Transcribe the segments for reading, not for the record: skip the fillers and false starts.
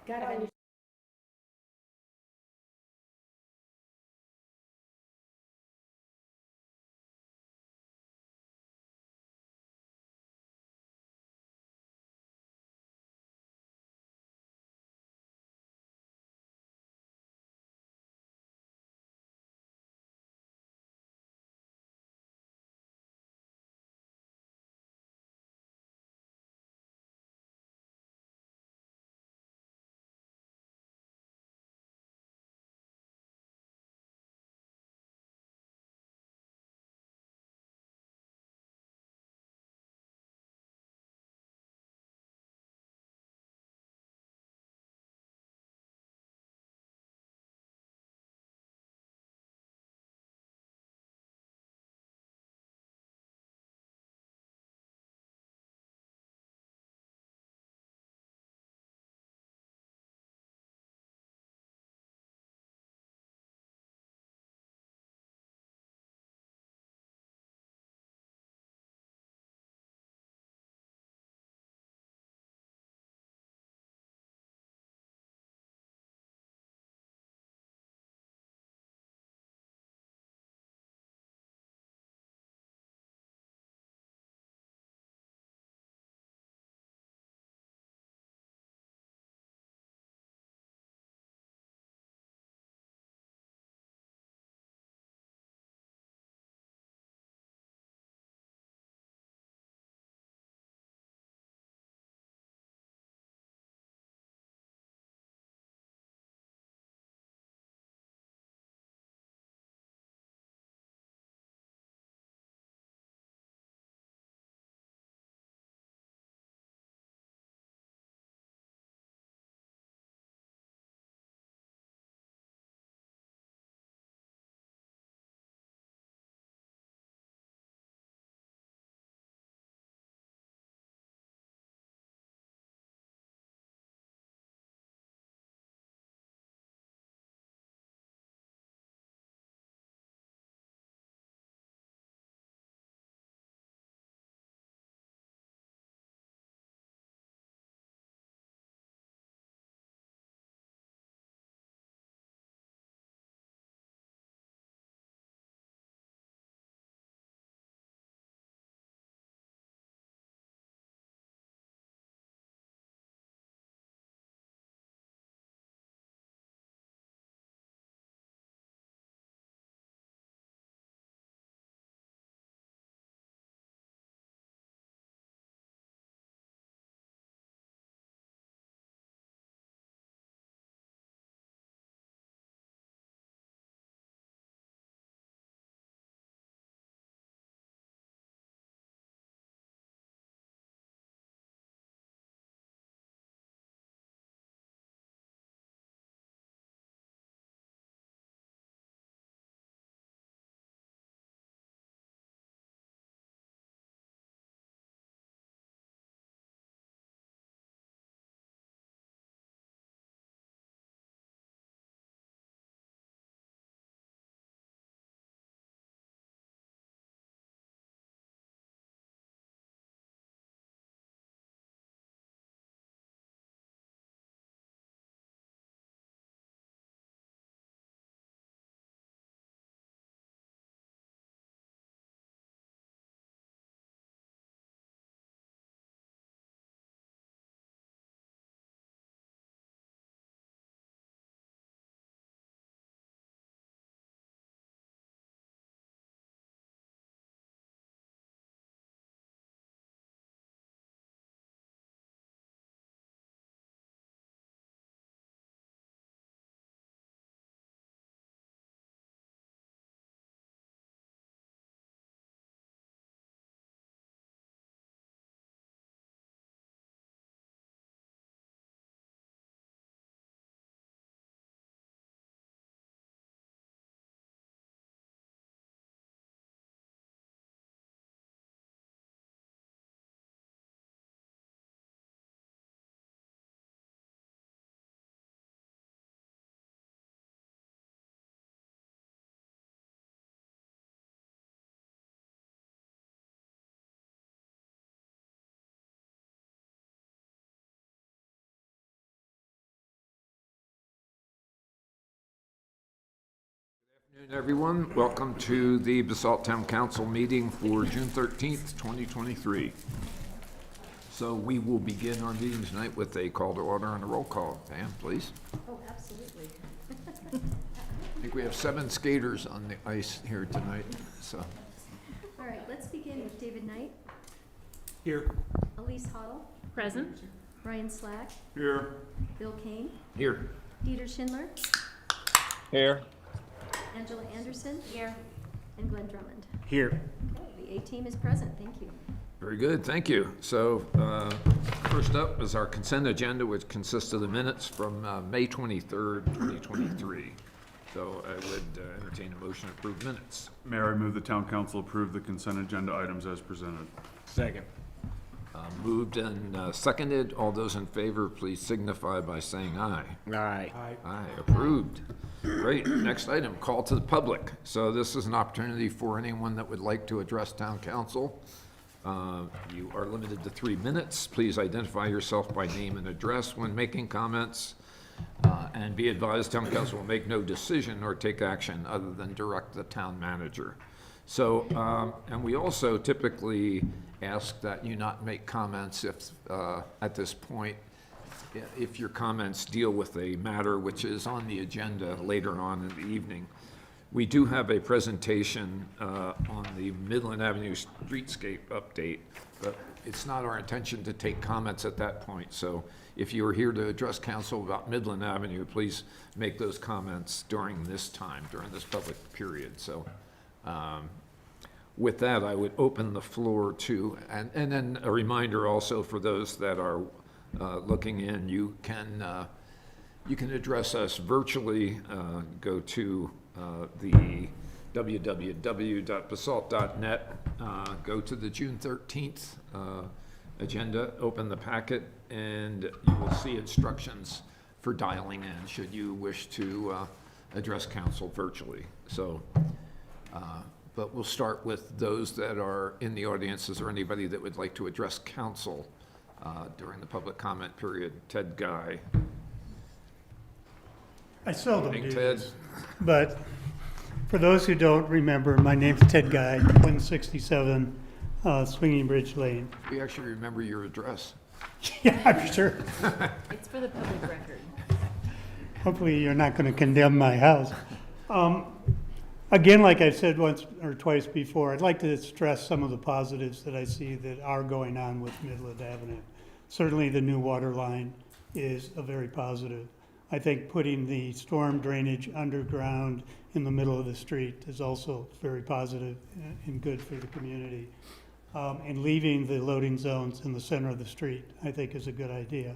Gotta Good afternoon, everyone. Welcome to the Basalt Town Council meeting for June 13th, 2023. So we will begin our meeting tonight with a call to order and a roll call. Pam, please. Oh, absolutely. I think we have 7 skaters on the ice here tonight, so. All right, let's begin with David Knight, Here. Elise Hoddle, Present. Ryan Slack, Here. Bill Kane, Here. Dieter Schindler, Here. Angela Anderson. Here. And Glenn Drummond. Here. Okay, the A-team is present, thank you. Very good, thank you. So first up is our consent agenda, which consists of the minutes from May 23rd, 2023. So I would entertain a motion to approve minutes. Mayor, I move the town council approve the consent agenda items as presented. Second. Moved and seconded. All those in favor, please signify by saying aye. Aye. Aye, approved. Great. Next item, call to the public. So this is an opportunity for anyone that would like to address town council. You are limited to 3 minutes. Please identify yourself by name and address when making comments. And be advised, town council will make no decision or take action other than direct the town manager. So, and we also typically ask that you not make comments if, at this point, if your comments deal with a matter which is on the agenda later on in the evening. We do have a presentation on the Midland Avenue streetscape update, but it's not our intention to take comments at that point. So if you are here to address council about Midland Avenue, please make those comments during this time, during this public period. So with that, I would open the floor to, and then a reminder also for those that are looking in, you can address us virtually. Go to the www.basalt.net, go to the June 13th agenda, open the packet, and you will see instructions for dialing in should you wish to address council virtually. So, but we'll start with those that are in the audience. Is there anybody that would like to address council during the public comment period? Ted Guy. I seldom Morning, do Ted. this, but for those who don't remember, my name's Ted Guy, 167 Swinging Bridge Lane. We actually remember your address. Yeah, I'm sure. It's for the public record. Hopefully you're not going to condemn my house. Again, like I've said once or twice before, I'd like to stress some of the positives that I see that are going on with Midland Avenue. Certainly the new water line is a very positive. I think putting the storm drainage underground in the middle of the street is also very positive and good for the community. And leaving the loading zones in the center of the street, I think, is a good idea.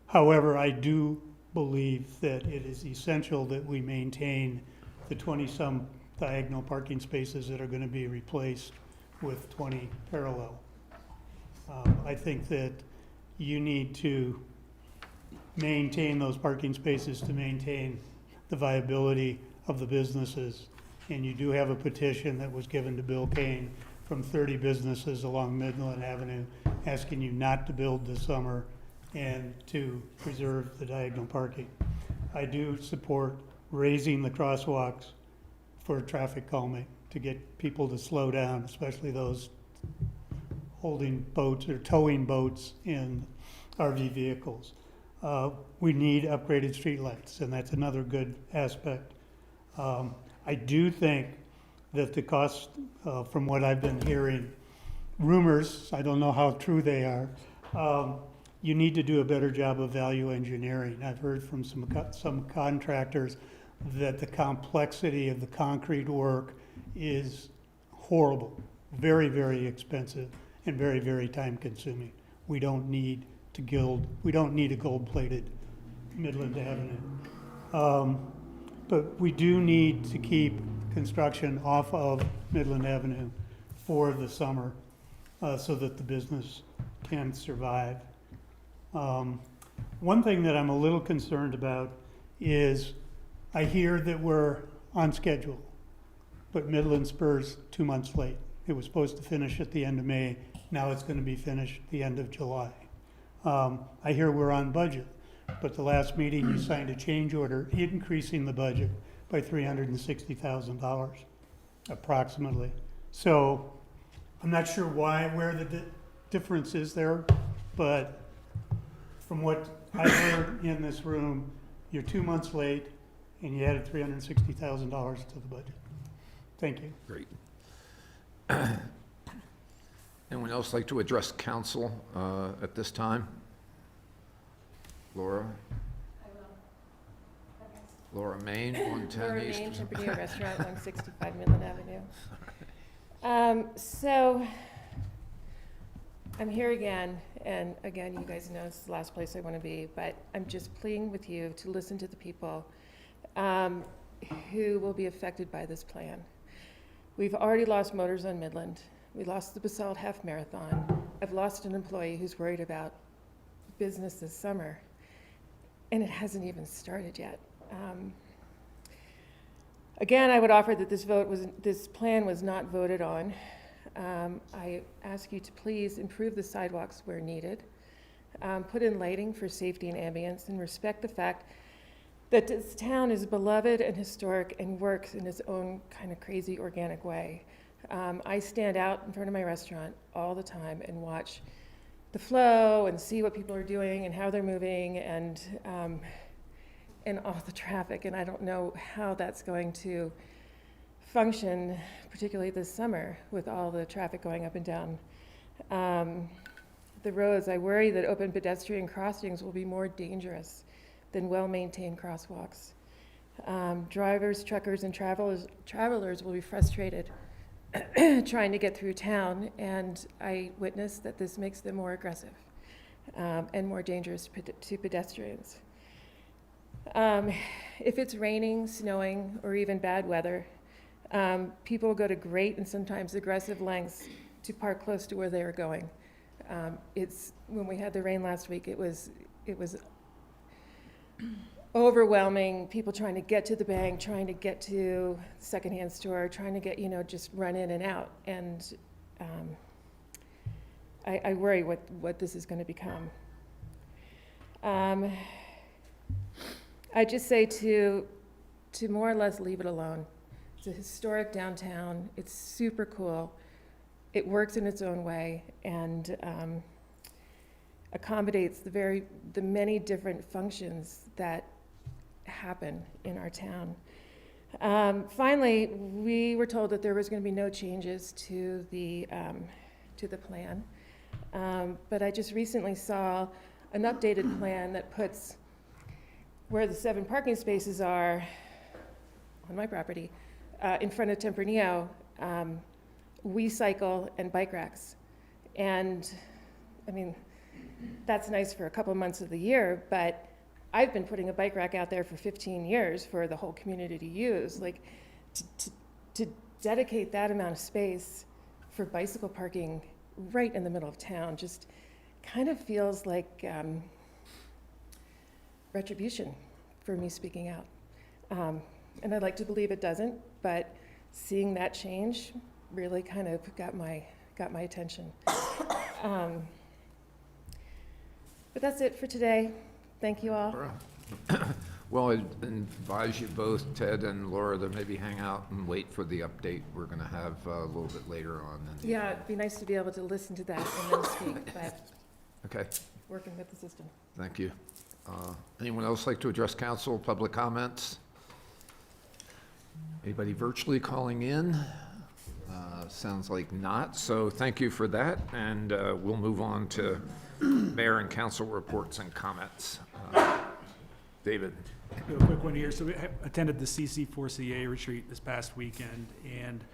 However, I do believe that it is essential that we maintain the 20-some diagonal parking spaces that are going to be replaced with 20 parallel. I think that you need to maintain those parking spaces to maintain the viability of the businesses. And you do have a petition that was given to Bill Kane from 30 businesses along Midland Avenue asking you not to build this summer and to preserve the diagonal parking. I do support raising the crosswalks for traffic calming to get people to slow down, especially those holding boats or towing boats in RV vehicles. We need upgraded streetlights, and that's another good aspect. I do think that the cost, from what I've been hearing, rumors, I don't know how true they are, you need to do a better job of value engineering. I've heard from some contractors that the complexity of the concrete work is horrible, very, very expensive, and very, very time consuming. We don't need a gold-plated Midland Avenue. But we do need to keep construction off of Midland Avenue for the summer so that the business can survive. One thing that I'm a little concerned about is I hear that we're on schedule, but Midland Spur's 2 months late. It was supposed to finish at the end of May. Now it's going to be finished at the end of July. I hear we're on budget, but the last meeting you signed a change order increasing the budget by $360,000 approximately. So I'm not sure where the difference is there, but from what I heard in this room, you're 2 months late and you added $360,000 to the budget. Thank you. Great. Anyone else like to address council at this time? Laura? Laura Main, 110 Laura East. Main, Tempranillo Restaurant, 165 Midland Avenue. So, I'm here again, and again, you guys know it's the last place I want to be, but I'm just pleading with you to listen to the people who will be affected by this plan. We've already lost Motors on Midland. We lost the Basalt Half Marathon. I've lost an employee who's worried about business this summer, and it hasn't even started yet. Again, I would offer that this plan was not voted on. I ask you to please improve the sidewalks where needed, put in lighting for safety and ambience, and respect the fact that this town is beloved and historic and works in its own kind of crazy organic way. I stand out in front of my restaurant all the time and watch the flow and see what people are doing and how they're moving and all the traffic, and I don't know how that's going to function, particularly this summer with all the traffic going up and down the roads. I worry that open pedestrian crossings will be more dangerous than well-maintained crosswalks. Drivers, truckers, and travelers will be frustrated trying to get through town, and I witness that this makes them more aggressive and more dangerous to pedestrians. If it's raining, snowing, or even bad weather, people go to great and sometimes aggressive lengths to park close to where they are going. When we had the rain last week, it was overwhelming. People trying to get to the bank, trying to get to the secondhand store, trying to get, just run in and out. And I worry what this is going to become. I just say to more or less leave it alone. It's a historic downtown. It's super cool. It works in its own way and accommodates the many different functions that happen in our town. Finally, we were told that there was going to be no changes to the plan, but I just recently saw an updated plan that puts where the 7 parking spaces are on my property, in front of Tempranillo, we cycle and bike racks. And I mean, that's nice for a couple months of the year, but I've been putting a bike rack out there for 15 years for the whole community to use. Like, to dedicate that amount of space for bicycle parking right in the middle of town just kind of feels like retribution for me speaking out. And I'd like to believe it doesn't, but seeing that change really kind of got my attention. But that's it for today. Thank you all. Well, I'd advise you both, Ted and Laura, to maybe hang out and wait for the update we're going to have a little bit later on. Yeah, it'd be nice to be able to listen to that and then speak, but Okay, working with the system. thank you. Anyone else like to address council, public comments? Anybody virtually calling in? Sounds like not, so thank you for that, and we'll move on to mayor and council reports and comments. David? Do a quick one here. So we attended the CC4CA retreat this past weekend, and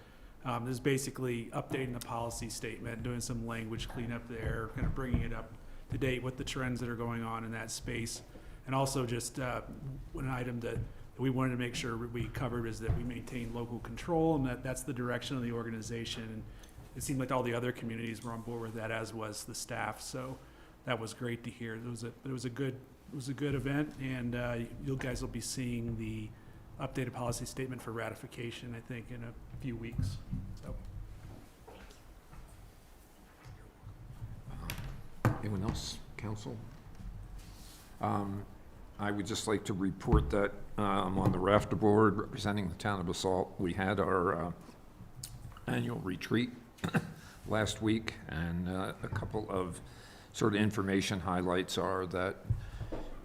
this is basically updating the policy statement, doing some language cleanup there, kind of bringing it up to date with the trends that are going on in that space. And also just one item that we wanted to make sure we covered is that we maintain local control, and that's the direction of the organization. And it seemed like all the other communities were on board with that, as was the staff. So that was great to hear. It was a good event, and you guys will be seeing the updated policy statement for ratification, I think, in a few weeks. So. Anyone else, council? I would just like to report that I'm on the RAFTA board representing the town of Basalt. We had our annual retreat last week, and a couple of sort of information highlights are that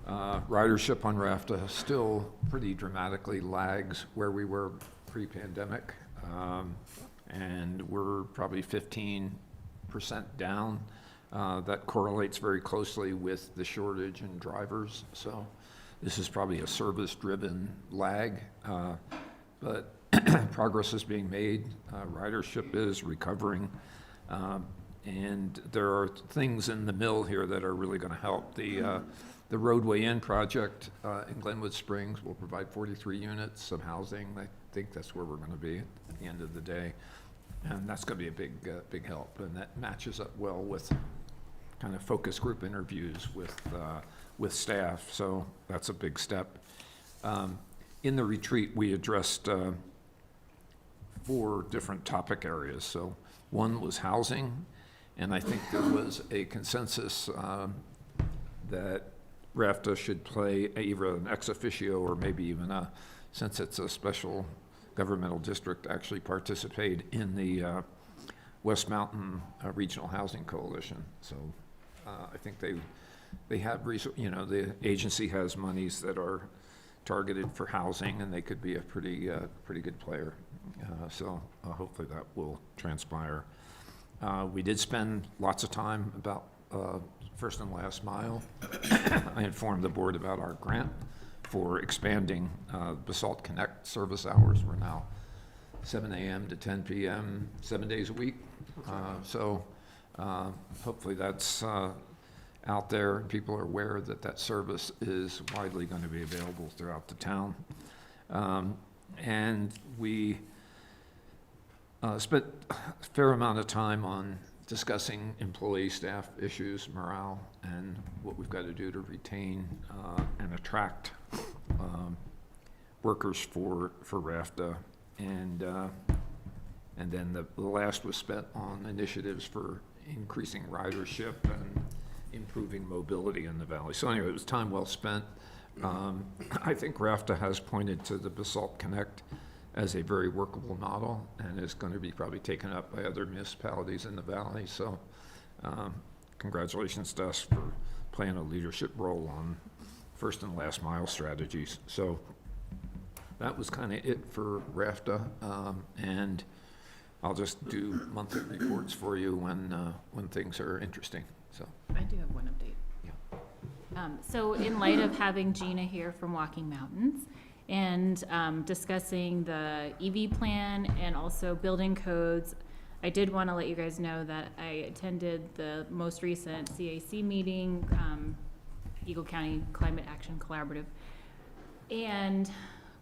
ridership on RAFTA still pretty dramatically lags where we were pre-pandemic, and we're probably 15% down. That correlates very closely with the shortage in drivers, so this is probably a service-driven lag, but progress is being made. Ridership is recovering, and there are things in the mill here that are really going to help. The Roadway Inn project in Glenwood Springs will provide 43 units of housing. I think that's where we're going to be at the end of the day, and that's going to be a big help, and that matches up well with kind of focus group interviews with staff, so that's a big step. In the retreat, we addressed 4 different topic areas. So one was housing, and I think there was a consensus that RAFTA should play either an ex officio or maybe even since it's a special governmental district, actually participate in the West Mountain Regional Housing Coalition. So I think they have, the agency has monies that are targeted for housing, and they could be a pretty good player. So hopefully that will transpire. We did spend lots of time about first and last mile. I informed the board about our grant for expanding Basalt Connect service hours. We're now 7 a.m. to 10 p.m., 7 days a week. So hopefully that's out there, and people are aware that that service is widely going to be available throughout the town. And we spent a fair amount of time on discussing employee staff issues, morale, and what we've got to do to retain and attract workers for RAFTA. And then the last was spent on initiatives for increasing ridership and improving mobility in the valley. So anyway, it was time well spent. I think RAFTA has pointed to the Basalt Connect as a very workable model, and is going to be probably taken up by other municipalities in the valley. So congratulations to us for playing a leadership role on first and last mile strategies. So that was kind of it for RAFTA, and I'll just do monthly reports for you when things are interesting. So I do have one update. yeah. So in light of having Gina here from Walking Mountains and discussing the EV plan and also building codes, I did want to let you guys know that I attended the most recent CAC meeting, Eagle County Climate Action Collaborative, and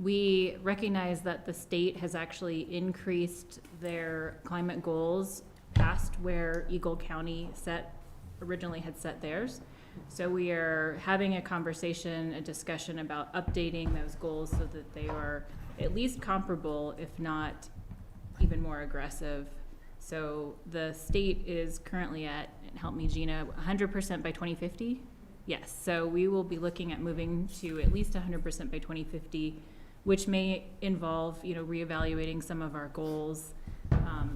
we recognize that the state has actually increased their climate goals past where Eagle County originally had set theirs. So we are having a conversation, a discussion about updating those goals so that they are at least comparable, if not even more aggressive. So the state is currently at, help me Gina, 100% by 2050? Yes, so we will be looking at moving to at least 100% by 2050, which may involve, reevaluating some of our goals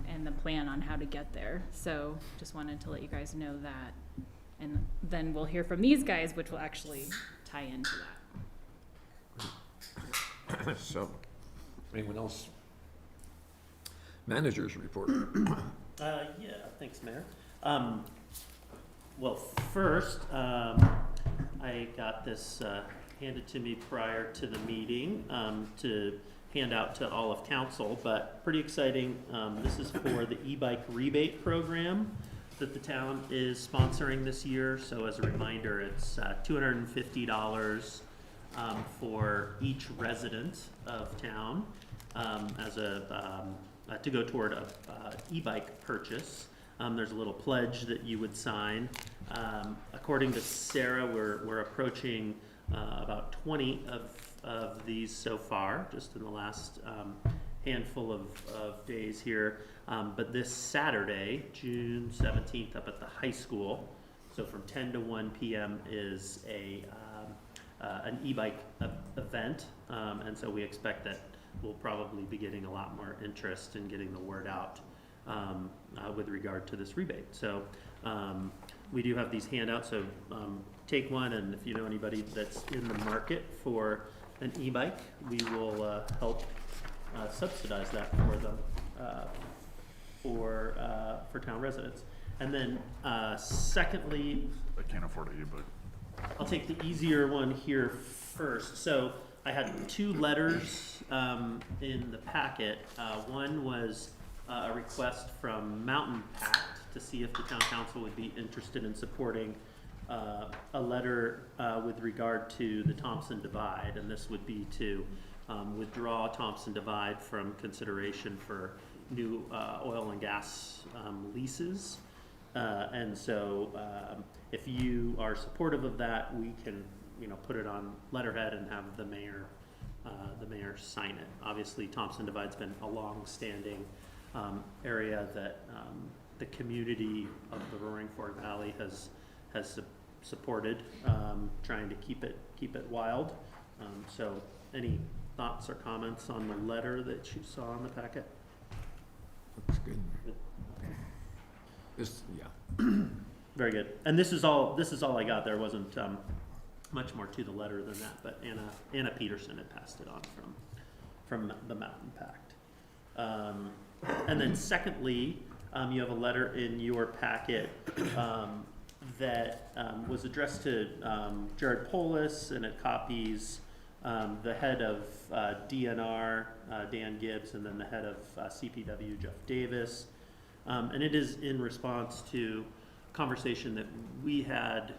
and the plan on how to get there. So just wanted to let you guys know that. And then we'll hear from these guys, which will actually tie into that. So, anyone else? Managers report. Yeah, thanks, Mayor. Well, first, I got this handed to me prior to the meeting to hand out to all of council, but pretty exciting. This is for the e-bike rebate program that the town is sponsoring this year. So as a reminder, it's $250 for each resident of town as to go toward a e-bike purchase. There's a little pledge that you would sign. According to Sarah, we're approaching about 20 of these so far, just in the last handful of days here. But this Saturday, June 17th, up at the high school, so from 10 to 1 p.m. is a an e-bike event, and so we expect that we'll probably be getting a lot more interest in getting the word out with regard to this rebate. So we do have these handouts, so take one, and if you know anybody that's in the market for an e-bike, we will help subsidize that for them, for town residents. And then secondly, I can't afford it, but I'll take the easier one here first. So I had two letters in the packet. One was a request from Mountain Pact to see if the town council would be interested in supporting a letter with regard to the Thompson Divide, and this would be to withdraw Thompson Divide from consideration for new oil and gas leases. And so if you are supportive of that, we can, put it on letterhead and have the mayor sign it. Obviously, Thompson Divide's been a long-standing area that the community of the Roaring Fork Valley has supported, trying to keep it wild. So any thoughts or comments on the letter that you saw in the packet? Looks good. Yeah. Very good. And this is all I got. There wasn't much more to the letter than that, but Anna Peterson had passed it on from the Mountain Pact. And then secondly, you have a letter in your packet that was addressed to Jared Polis, and it copies the head of DNR, Dan Gibbs, and then the head of CPW, Jeff Davis. And it is in response to a conversation that we had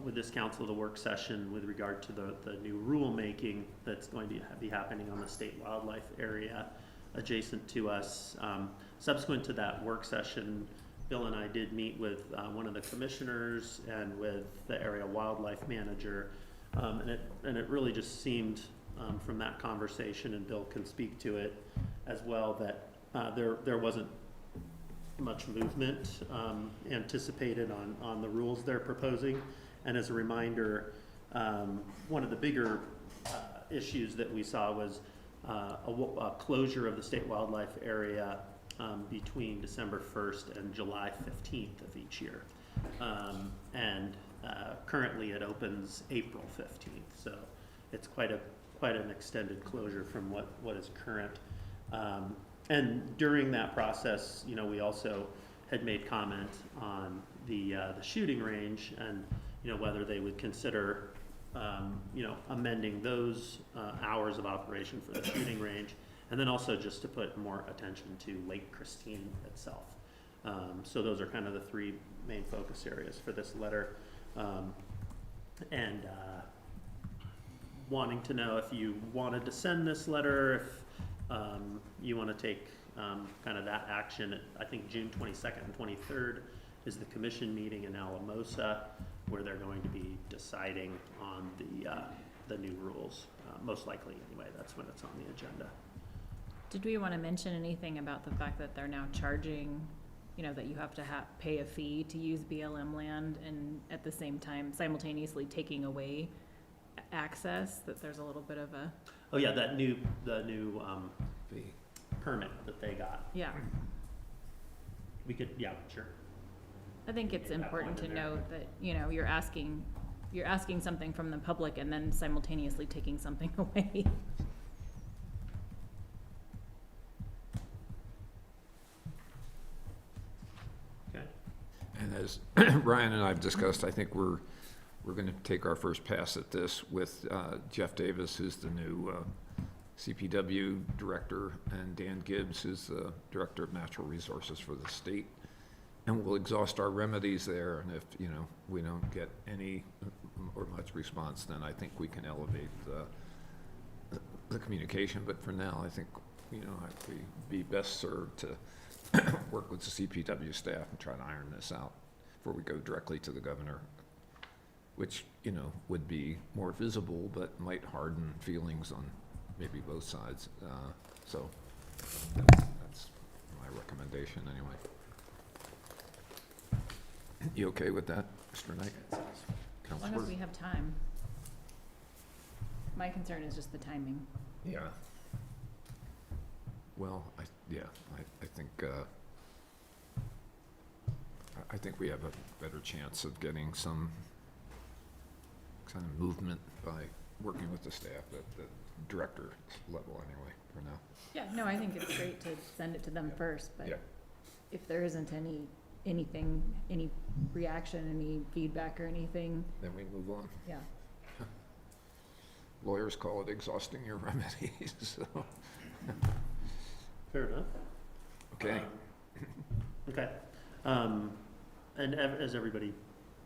with this council, the work session with regard to the new rulemaking that's going to be happening on the state wildlife area adjacent to us. Subsequent to that work session, Bill and I did meet with one of the commissioners and with the area wildlife manager, and it really just seemed from that conversation, and Bill can speak to it as well, that there wasn't much movement anticipated on the rules they're proposing. And as a reminder, one of the bigger issues that we saw was a closure of the state wildlife area between December 1st and July 15th of each year. And currently it opens April 15th. So it's quite an extended closure from what is current. And during that process, we also had made comment on the shooting range, and whether they would consider amending those hours of operation for the shooting range, and then also just to put more attention to Lake Christine itself. So those are kind of the three main focus areas for this letter. And wanting to know if you wanted to send this letter, if you want to take kind of that action. I think June 22nd and 23rd is the commission meeting in Alamosa, where they're going to be deciding on the new rules. Most likely, anyway, that's when it's on the agenda. Did we want to mention anything about the fact that they're now charging, that you have to pay a fee to use BLM land, and at the same time simultaneously taking away access, that there's a little bit of a... Oh yeah, the new Fee. permit that they got. Yeah. We could, yeah, sure. I think it's Get that important one to in there. note that, you're asking something from the public and then simultaneously taking something away. Okay. And as Ryan and I have discussed, I think we're going to take our first pass at this with Jeff Davis, who's the new CPW director, and Dan Gibbs, who's the director of natural resources for the state. And we'll exhaust our remedies there, and if we don't get any or much response, then I think we can elevate the communication. But for now, I think I'd be best served to work with the CPW staff and try to iron this out before we go directly to the governor, which would be more visible but might harden feelings on maybe both sides. So that's my recommendation anyway. You okay with that, Mr. Knight? As long as Counselor? we have time. My concern is just the timing. Yeah. Well, I think we have a better chance of getting some kind of movement by working with the staff at the director level anyway, for now. Yeah, no, I think it's great to send it to them first, Yeah. but if there isn't anything, any reaction, any feedback or anything, Then we move on. yeah. Lawyers call it exhausting your remedies, so, Fair enough. okay. Okay. And is everybody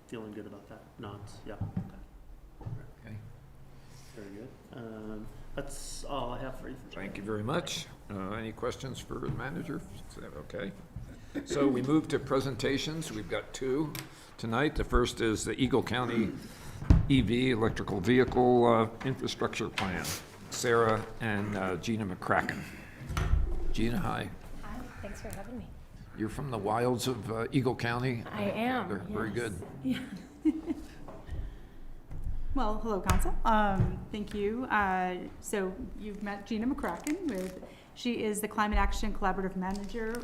feeling good about that? Nods, yeah. Okay. Very good. That's all I have for you. Thank you very much. Any questions for the manager? Okay. So we move to presentations. We've got two tonight. The first is the Eagle County EV, electrical vehicle infrastructure plan. Sarah and Gina McCracken. Gina, hi. Hi, thanks for having me. You're from the wilds of Eagle County? I am, They're very yes. good. Well, hello, Council. Thank you. So you've met Gina McCracken. She is the Climate Action Collaborative Manager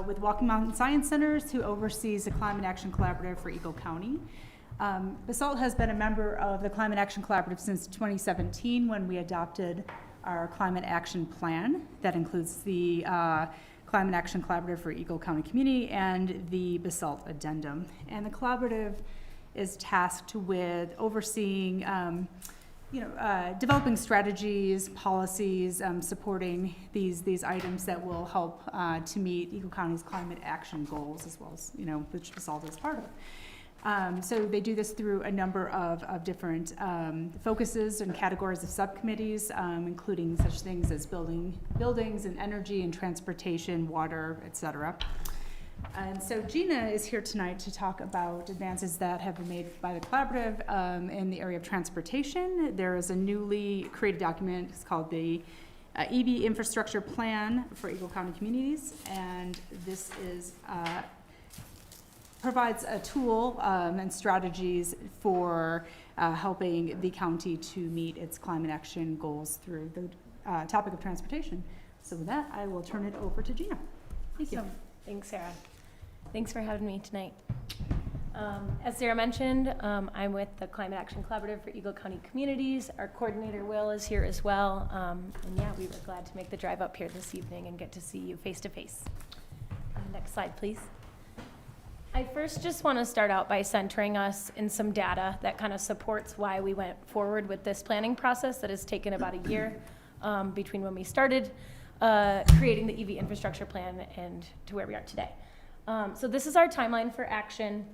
with Walking Mountain Science Centers, who oversees the Climate Action Collaborative for Eagle County. Basalt has been a member of the Climate Action Collaborative since 2017, when we adopted our Climate Action Plan. That includes the Climate Action Collaborative for Eagle County Community and the Basalt Addendum. And the collaborative is tasked with overseeing, developing strategies, policies, supporting these items that will help to meet Eagle County's climate action goals, as well as, which Basalt is part of. So they do this through a number of different focuses and categories of subcommittees, including such things as buildings and energy and transportation, water, et cetera. And so Gina is here tonight to talk about advances that have been made by the collaborative in the area of transportation. There is a newly created document. It's called the EV Infrastructure Plan for Eagle County Communities, and this is provides a tool and strategies for helping the county to meet its climate action goals through the topic of transportation. So with that, I will turn it over to Gina. Thank you. Awesome. Thanks, Sarah. Thanks for having me tonight. As Sarah mentioned, I'm with the Climate Action Collaborative for Eagle County Communities. Our coordinator, Will, is here as well. And yeah, we were glad to make the drive up here this evening and get to see you face to face. Next slide, please. I first just want to start out by centering us in some data that kind of supports why we went forward with this planning process that has taken about a year between when we started creating the EV infrastructure plan and to where we are today. So this is our timeline for action.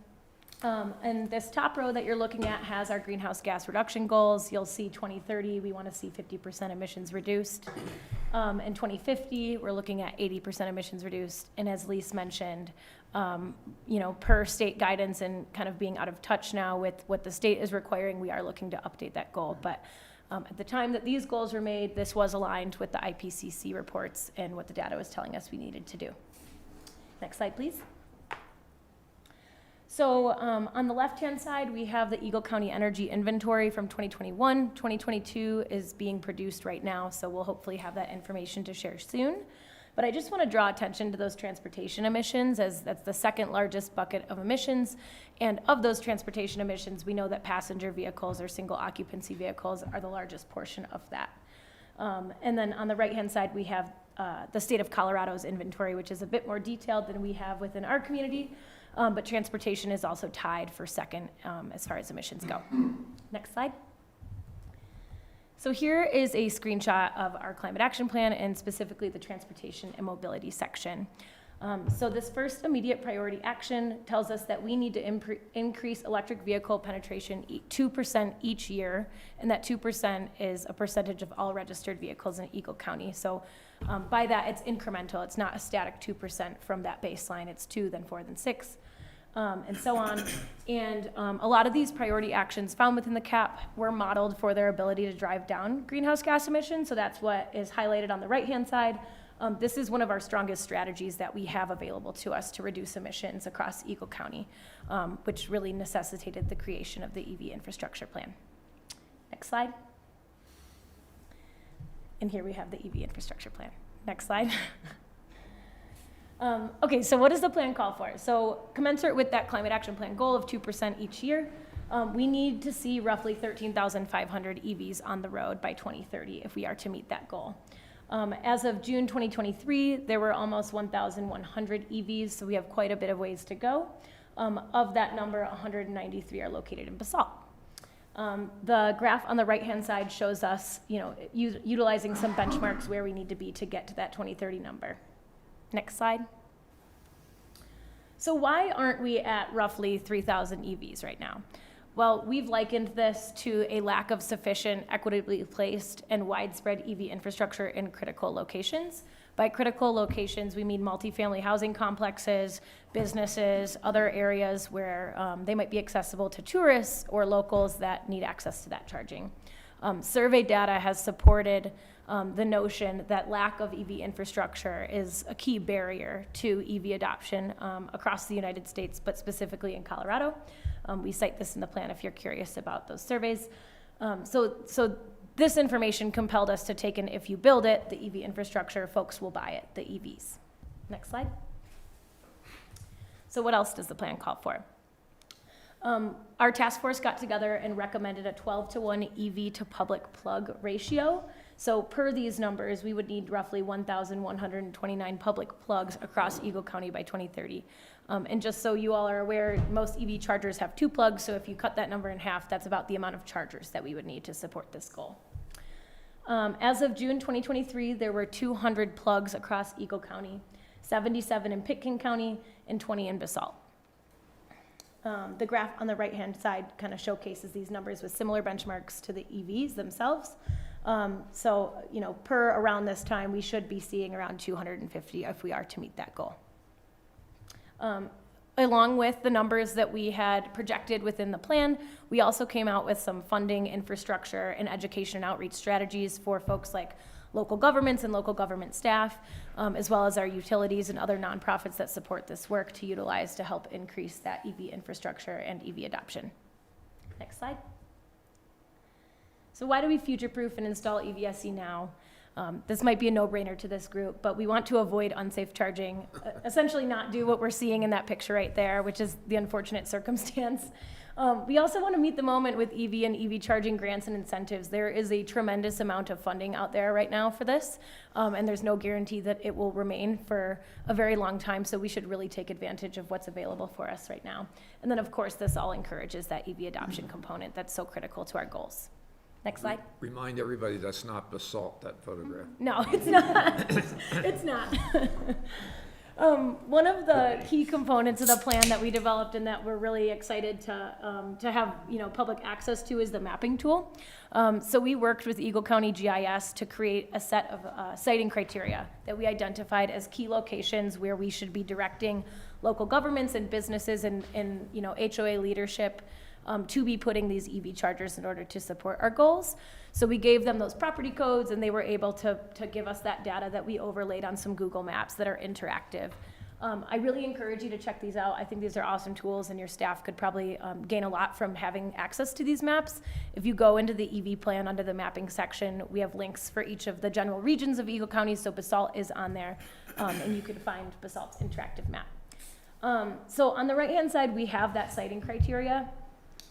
And this top row that you're looking at has our greenhouse gas reduction goals. You'll see 2030, we want to see 50% emissions reduced. In 2050, we're looking at 80% emissions reduced. And as Lise mentioned, per state guidance and kind of being out of touch now with what the state is requiring, we are looking to update that goal. But at the time that these goals were made, this was aligned with the IPCC reports and what the data was telling us we needed to do. Next slide, please. So on the left-hand side, we have the Eagle County Energy Inventory from 2021. 2022 is being produced right now, so we'll hopefully have that information to share soon. But I just want to draw attention to those transportation emissions, as that's the second largest bucket of emissions. And of those transportation emissions, we know that passenger vehicles or single occupancy vehicles are the largest portion of that. And then on the right-hand side, we have the state of Colorado's inventory, which is a bit more detailed than we have within our community. But transportation is also tied for second as far as emissions go. Next slide. So here is a screenshot of our climate action plan and specifically the transportation and mobility section. So this first immediate priority action tells us that we need to increase electric vehicle penetration 2% each year, and that 2% is a percentage of all registered vehicles in Eagle County. So by that, it's incremental. It's not a static 2% from that baseline. It's 2, then 4, then 6. And so on. And a lot of these priority actions found within the CAP were modeled for their ability to drive down greenhouse gas emissions. So that's what is highlighted on the right-hand side. This is one of our strongest strategies that we have available to us to reduce emissions across Eagle County, which really necessitated the creation of the EV infrastructure plan. Next slide. And here we have the EV infrastructure plan. Next slide. Okay, so what does the plan call for? So commensurate with that climate action plan goal of 2% each year, we need to see roughly 13,500 EVs on the road by 2030 if we are to meet that goal. As of June 2023, there were almost 1,100 EVs, so we have quite a bit of ways to go. Of that number, 193 are located in Basalt. The graph on the right-hand side shows us, utilizing some benchmarks where we need to be to get to that 2030 number. Next slide. So why aren't we at roughly 3,000 EVs right now? Well, we've likened this to a lack of sufficient, equitably placed, and widespread EV infrastructure in critical locations. By critical locations, we mean multifamily housing complexes, businesses, other areas where they might be accessible to tourists or locals that need access to that charging. Survey data has supported the notion that lack of EV infrastructure is a key barrier to EV adoption across the United States, but specifically in Colorado. We cite this in the plan if you're curious about those surveys. So this information compelled us to take an if you build it, the EV infrastructure, folks will buy it, the EVs. Next slide. So what else does the plan call for? Our task force got together and recommended a 12-to-1 EV to public plug ratio. So per these numbers, we would need roughly 1,129 public plugs across Eagle County by 2030. And just so you all are aware, most EV chargers have 2 plugs, so if you cut that number in half, that's about the amount of chargers that we would need to support this goal. As of June 2023, there were 200 plugs across Eagle County, 77 in Pitkin County, and 20 in Basalt. The graph on the right-hand side kind of showcases these numbers with similar benchmarks to the EVs themselves. So, per around this time, we should be seeing around 250 if we are to meet that goal. Along with the numbers that we had projected within the plan, we also came out with some funding, infrastructure, and education and outreach strategies for folks like local governments and local government staff, as well as our utilities and other nonprofits that support this work to utilize to help increase that EV infrastructure and EV adoption. Next slide. So why do we future-proof and install EVSE now? This might be a no-brainer to this group, but we want to avoid unsafe charging, essentially not do what we're seeing in that picture right there, which is the unfortunate circumstance. We also want to meet the moment with EV and EV charging grants and incentives. There is a tremendous amount of funding out there right now for this, and there's no guarantee that it will remain for a very long time, so we should really take advantage of what's available for us right now. And then, of course, this all encourages that EV adoption component that's so critical to our goals. Next slide. Remind everybody that's not Basalt, that photograph. No, it's not. It's not. One of the key components of the plan that we developed and that we're really excited to have public access to is the mapping tool. So we worked with Eagle County GIS to create a set of siting criteria that we identified as key locations where we should be directing local governments and businesses and HOA leadership to be putting these EV chargers in order to support our goals. So we gave them those property codes and they were able to give us that data that we overlaid on some Google Maps that are interactive. I really encourage you to check these out. I think these are awesome tools and your staff could probably gain a lot from having access to these maps. If you go into the EV plan under the mapping section, we have links for each of the general regions of Eagle County, so Basalt is on there, and you can find Basalt's interactive map. So on the right-hand side, we have that siting criteria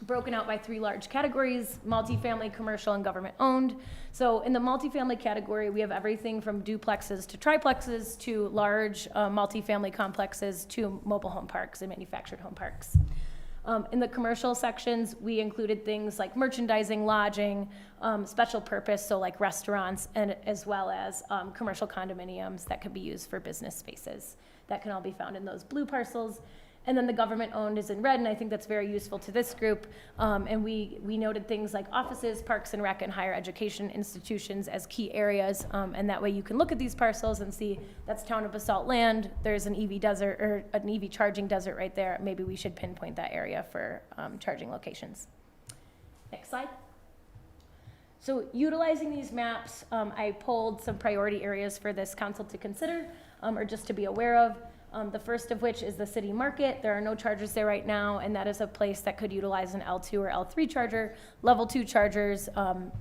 broken out by 3 large categories: multifamily, commercial, and government owned. So in the multifamily category, we have everything from duplexes to triplexes to large multifamily complexes to mobile home parks and manufactured home parks. In the commercial sections, we included things like merchandising, lodging, special purpose, so like restaurants, and as well as commercial condominiums that could be used for business spaces. That can all be found in those blue parcels. And then the government-owned is in red, and I think that's very useful to this group. And we noted things like offices, parks and rec, and higher education institutions as key areas. And that way you can look at these parcels and see that's town of Basalt land. There's an EV desert or an EV charging desert right there. Maybe we should pinpoint that area for charging locations. Next slide. So utilizing these maps, I pulled some priority areas for this council to consider, or just to be aware of. The first of which is the city market. There are no chargers there right now, and that is a place that could utilize an L2 or L3 charger. Level 2 chargers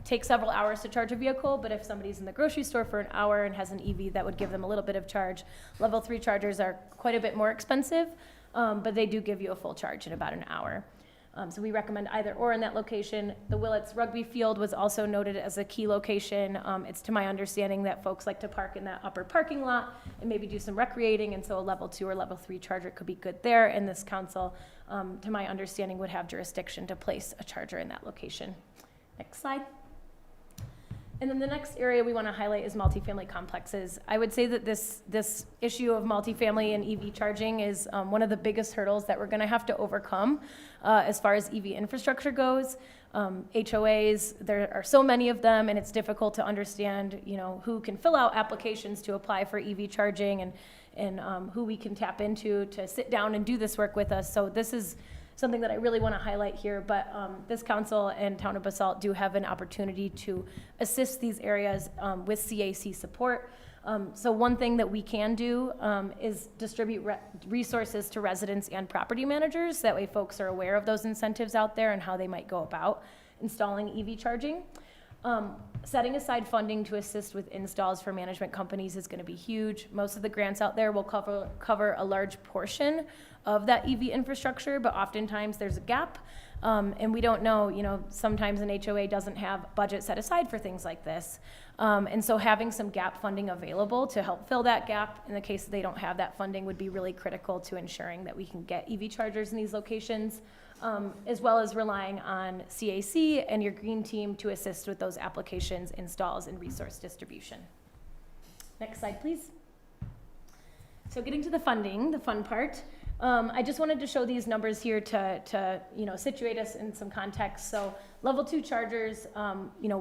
take several hours to charge a vehicle, but if somebody's in the grocery store for an hour and has an EV, that would give them a little bit of charge. Level 3 chargers are quite a bit more expensive, but they do give you a full charge in about an hour. So we recommend either or in that location. The Willets Rugby Field was also noted as a key location. It's to my understanding that folks like to park in that upper parking lot and maybe do some recreating, and so a level 2 or level 3 charger could be good there, and this council, to my understanding, would have jurisdiction to place a charger in that location. Next slide. And then the next area we want to highlight is multifamily complexes. I would say that this issue of multifamily and EV charging is one of the biggest hurdles that we're going to have to overcome as far as EV infrastructure goes. HOAs, there are so many of them, and it's difficult to understand, who can fill out applications to apply for EV charging, and who we can tap into to sit down and do this work with us. So this is something that I really want to highlight here, but this council and Town of Basalt do have an opportunity to assist these areas with CAC support. So one thing that we can do is distribute resources to residents and property managers. That way folks are aware of those incentives out there and how they might go about installing EV charging. Setting aside funding to assist with installs for management companies is going to be huge. Most of the grants out there will cover a large portion of that EV infrastructure, but oftentimes there's a gap. And we don't know, sometimes an HOA doesn't have budget set aside for things like this. And so having some gap funding available to help fill that gap in the case that they don't have that funding would be really critical to ensuring that we can get EV chargers in these locations, as well as relying on CAC and your green team to assist with those applications, installs, and resource distribution. Next slide, please. So getting to the funding, the fun part. I just wanted to show these numbers here to situate us in some context. So level 2 chargers,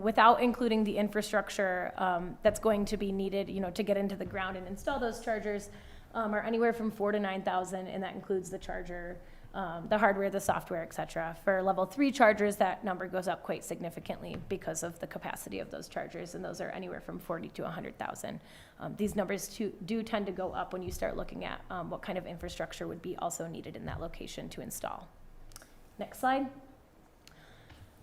without including the infrastructure that's going to be needed, to get into the ground and install those chargers, are anywhere from $4,000 to $9,000, and that includes the charger, the hardware, the software, et cetera. For level 3 chargers, that number goes up quite significantly because of the capacity of those chargers, and those are anywhere from $40,000 to $100,000. These numbers do tend to go up when you start looking at what kind of infrastructure would be also needed in that location to install. Next slide.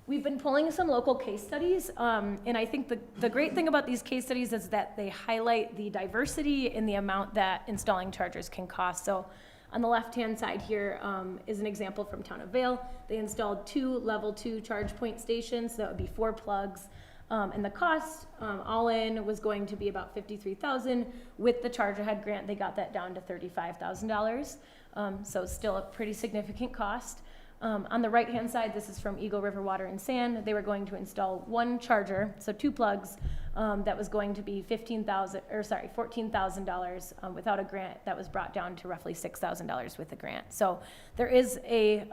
We've been pulling some local case studies, and I think the great thing about these case studies is that they highlight the diversity in the amount that installing chargers can cost. So on the left-hand side here is an example from Town of Vale. They installed 2 level 2 charge point stations, so that would be 4 plugs. And the cost all in was going to be about $53,000. With the Charge Ahead grant, they got that down to $35,000. So still a pretty significant cost. On the right-hand side, this is from Eagle River Water and Sand. They were going to install 1 charger, so 2 plugs, that was going to be $14,000 without a grant. That was brought down to roughly $6,000 with a grant. So there is a,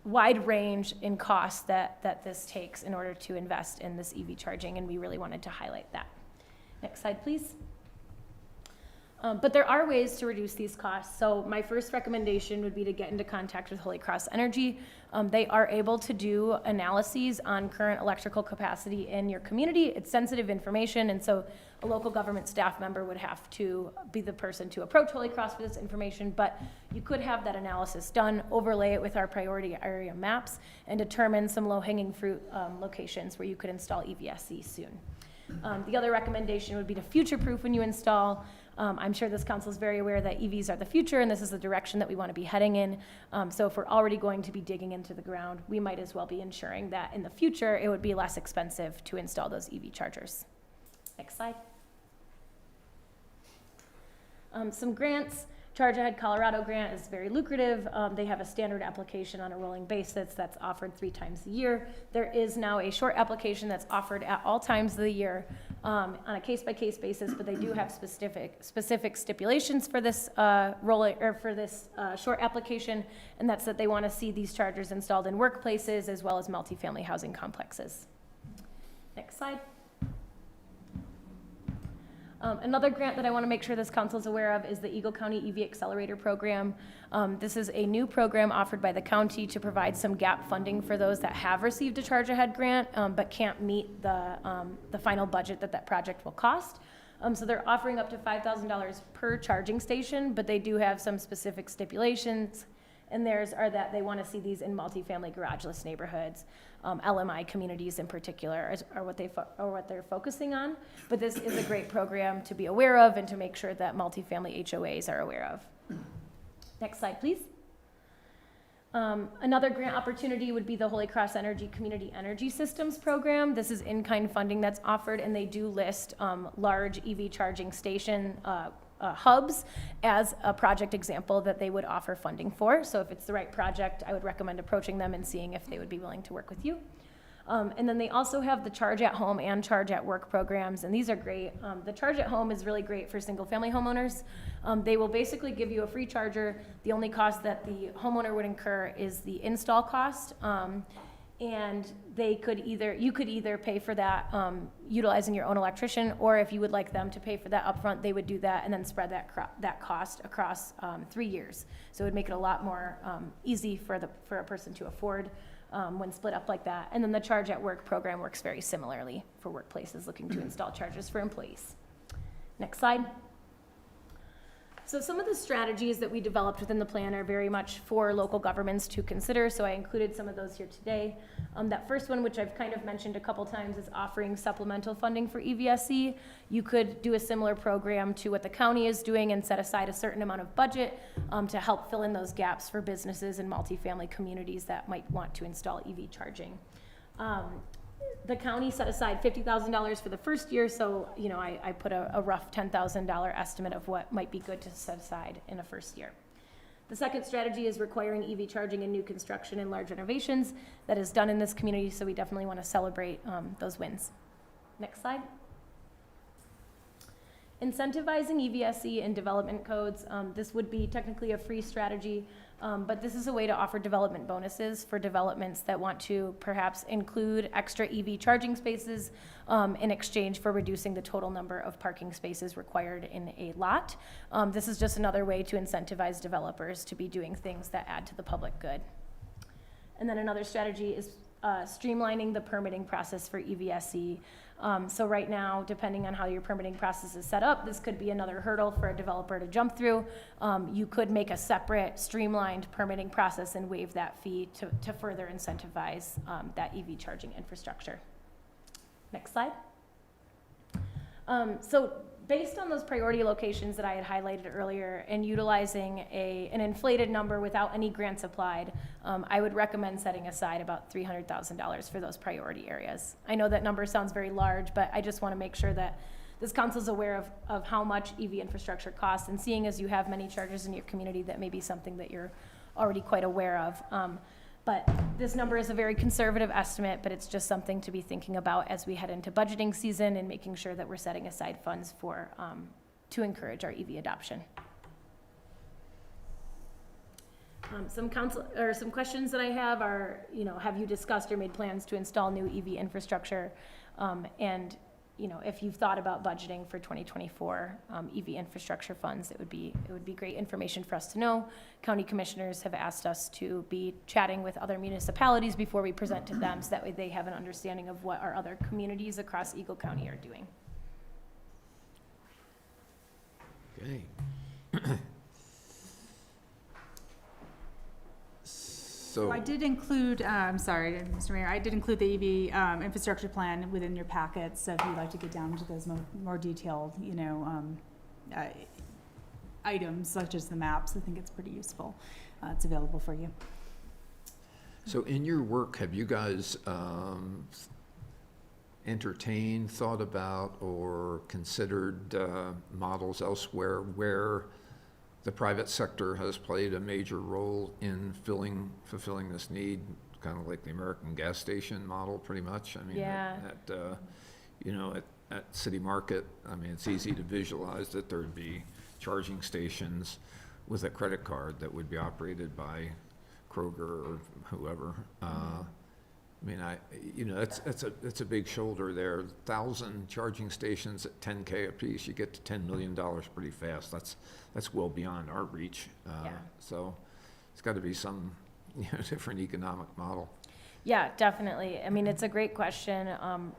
wide range in cost that this takes in order to invest in this EV charging, and we really wanted to highlight that. Next slide, please. But there are ways to reduce these costs. So my first recommendation would be to get into contact with Holy Cross Energy. They are able to do analyses on current electrical capacity in your community. It's sensitive information, and so a local government staff member would have to be the person to approach Holy Cross for this information, but you could have that analysis done, overlay it with our priority area maps, and determine some low-hanging fruit locations where you could install EVSE soon. The other recommendation would be to future-proof when you install. I'm sure this council is very aware that EVs are the future, and this is the direction that we want to be heading in. So if we're already going to be digging into the ground, we might as well be ensuring that in the future it would be less expensive to install those EV chargers. Next slide. Some grants. Charge Ahead Colorado grant is very lucrative. They have a standard application on a rolling basis that's offered 3 times a year. There is now a short application that's offered at all times of the year on a case-by-case basis, but they do have specific stipulations for this short application, and that's that they want to see these chargers installed in workplaces as well as multifamily housing complexes. Next slide. Another grant that I want to make sure this council is aware of is the Eagle County EV Accelerator Program. This is a new program offered by the county to provide some gap funding for those that have received a charge ahead grant, but can't meet the final budget that project will cost. So they're offering up to $5,000 per charging station, but they do have some specific stipulations. And theirs are that they want to see these in multifamily garageless neighborhoods. LMI communities in particular are what they're focusing on. But this is a great program to be aware of and to make sure that multifamily HOAs are aware of. Next slide, please. Another grant opportunity would be the Holy Cross Energy Community Energy Systems Program. This is in-kind funding that's offered, and they do list large EV charging station hubs as a project example that they would offer funding for. So if it's the right project, I would recommend approaching them and seeing if they would be willing to work with you. And then they also have the Charge at Home and Charge at Work programs, and these are great. The Charge at Home is really great for single-family homeowners. They will basically give you a free charger. The only cost that the homeowner would incur is the install cost. And you could either pay for that utilizing your own electrician, or if you would like them to pay for that upfront, they would do that and then spread that cost across 3 years. So it would make it a lot more easy for a person to afford when split up like that. And then the Charge at Work program works very similarly for workplaces looking to install chargers for employees. Next slide. So some of the strategies that we developed within the plan are very much for local governments to consider, so I included some of those here today. That first one, which I've kind of mentioned a couple times, is offering supplemental funding for EVSE. You could do a similar program to what the county is doing and set aside a certain amount of budget to help fill in those gaps for businesses and multifamily communities that might want to install EV charging. The county set aside $50,000 for the first year, so I put a rough $10,000 estimate of what might be good to set aside in a first year. The second strategy is requiring EV charging in new construction and large renovations. That is done in this community, so we definitely want to celebrate those wins. Next slide. Incentivizing EVSE in development codes. This would be technically a free strategy, but this is a way to offer development bonuses for developments that want to perhaps include extra EV charging spaces in exchange for reducing the total number of parking spaces required in a lot. This is just another way to incentivize developers to be doing things that add to the public good. And then another strategy is streamlining the permitting process for EVSE. So right now, depending on how your permitting process is set up, this could be another hurdle for a developer to jump through. You could make a separate streamlined permitting process and waive that fee to further incentivize that EV charging infrastructure. Next slide. So based on those priority locations that I had highlighted earlier and utilizing an inflated number without any grants applied, I would recommend setting aside about $300,000 for those priority areas. I know that number sounds very large, but I just want to make sure that this council is aware of how much EV infrastructure costs, and seeing as you have many chargers in your community, that may be something that you're already quite aware of. But this number is a very conservative estimate, but it's just something to be thinking about as we head into budgeting season and making sure that we're setting aside funds for to encourage our EV adoption. Some questions that I have are, have you discussed or made plans to install new EV infrastructure? And if you've thought about budgeting for 2024 EV infrastructure funds, it would be great information for us to know. County commissioners have asked us to be chatting with other municipalities before we present to them, so that way they have an understanding of what our other communities across Eagle County are doing. Okay. So I did include, sorry, Mr. Mayor, I did include the EV infrastructure plan within your packet, so if you'd like to get down into those more detailed, items such as the maps, I think it's pretty useful. It's available for you. So in your work, have you guys entertained, thought about, or considered models elsewhere where the private sector has played a major role in fulfilling this need, kind of like the American gas station model, pretty much? I mean, yeah. At City Market, I mean, it's easy to visualize that there'd be charging stations with a credit card that would be operated by Kroger or whoever. I mean, that's a big shoulder there. 1,000 charging stations at 10K apiece, you get to $10 million pretty fast. That's well beyond our reach. Yeah. So it's got to be some, different economic model. Yeah, definitely. I mean, it's a great question.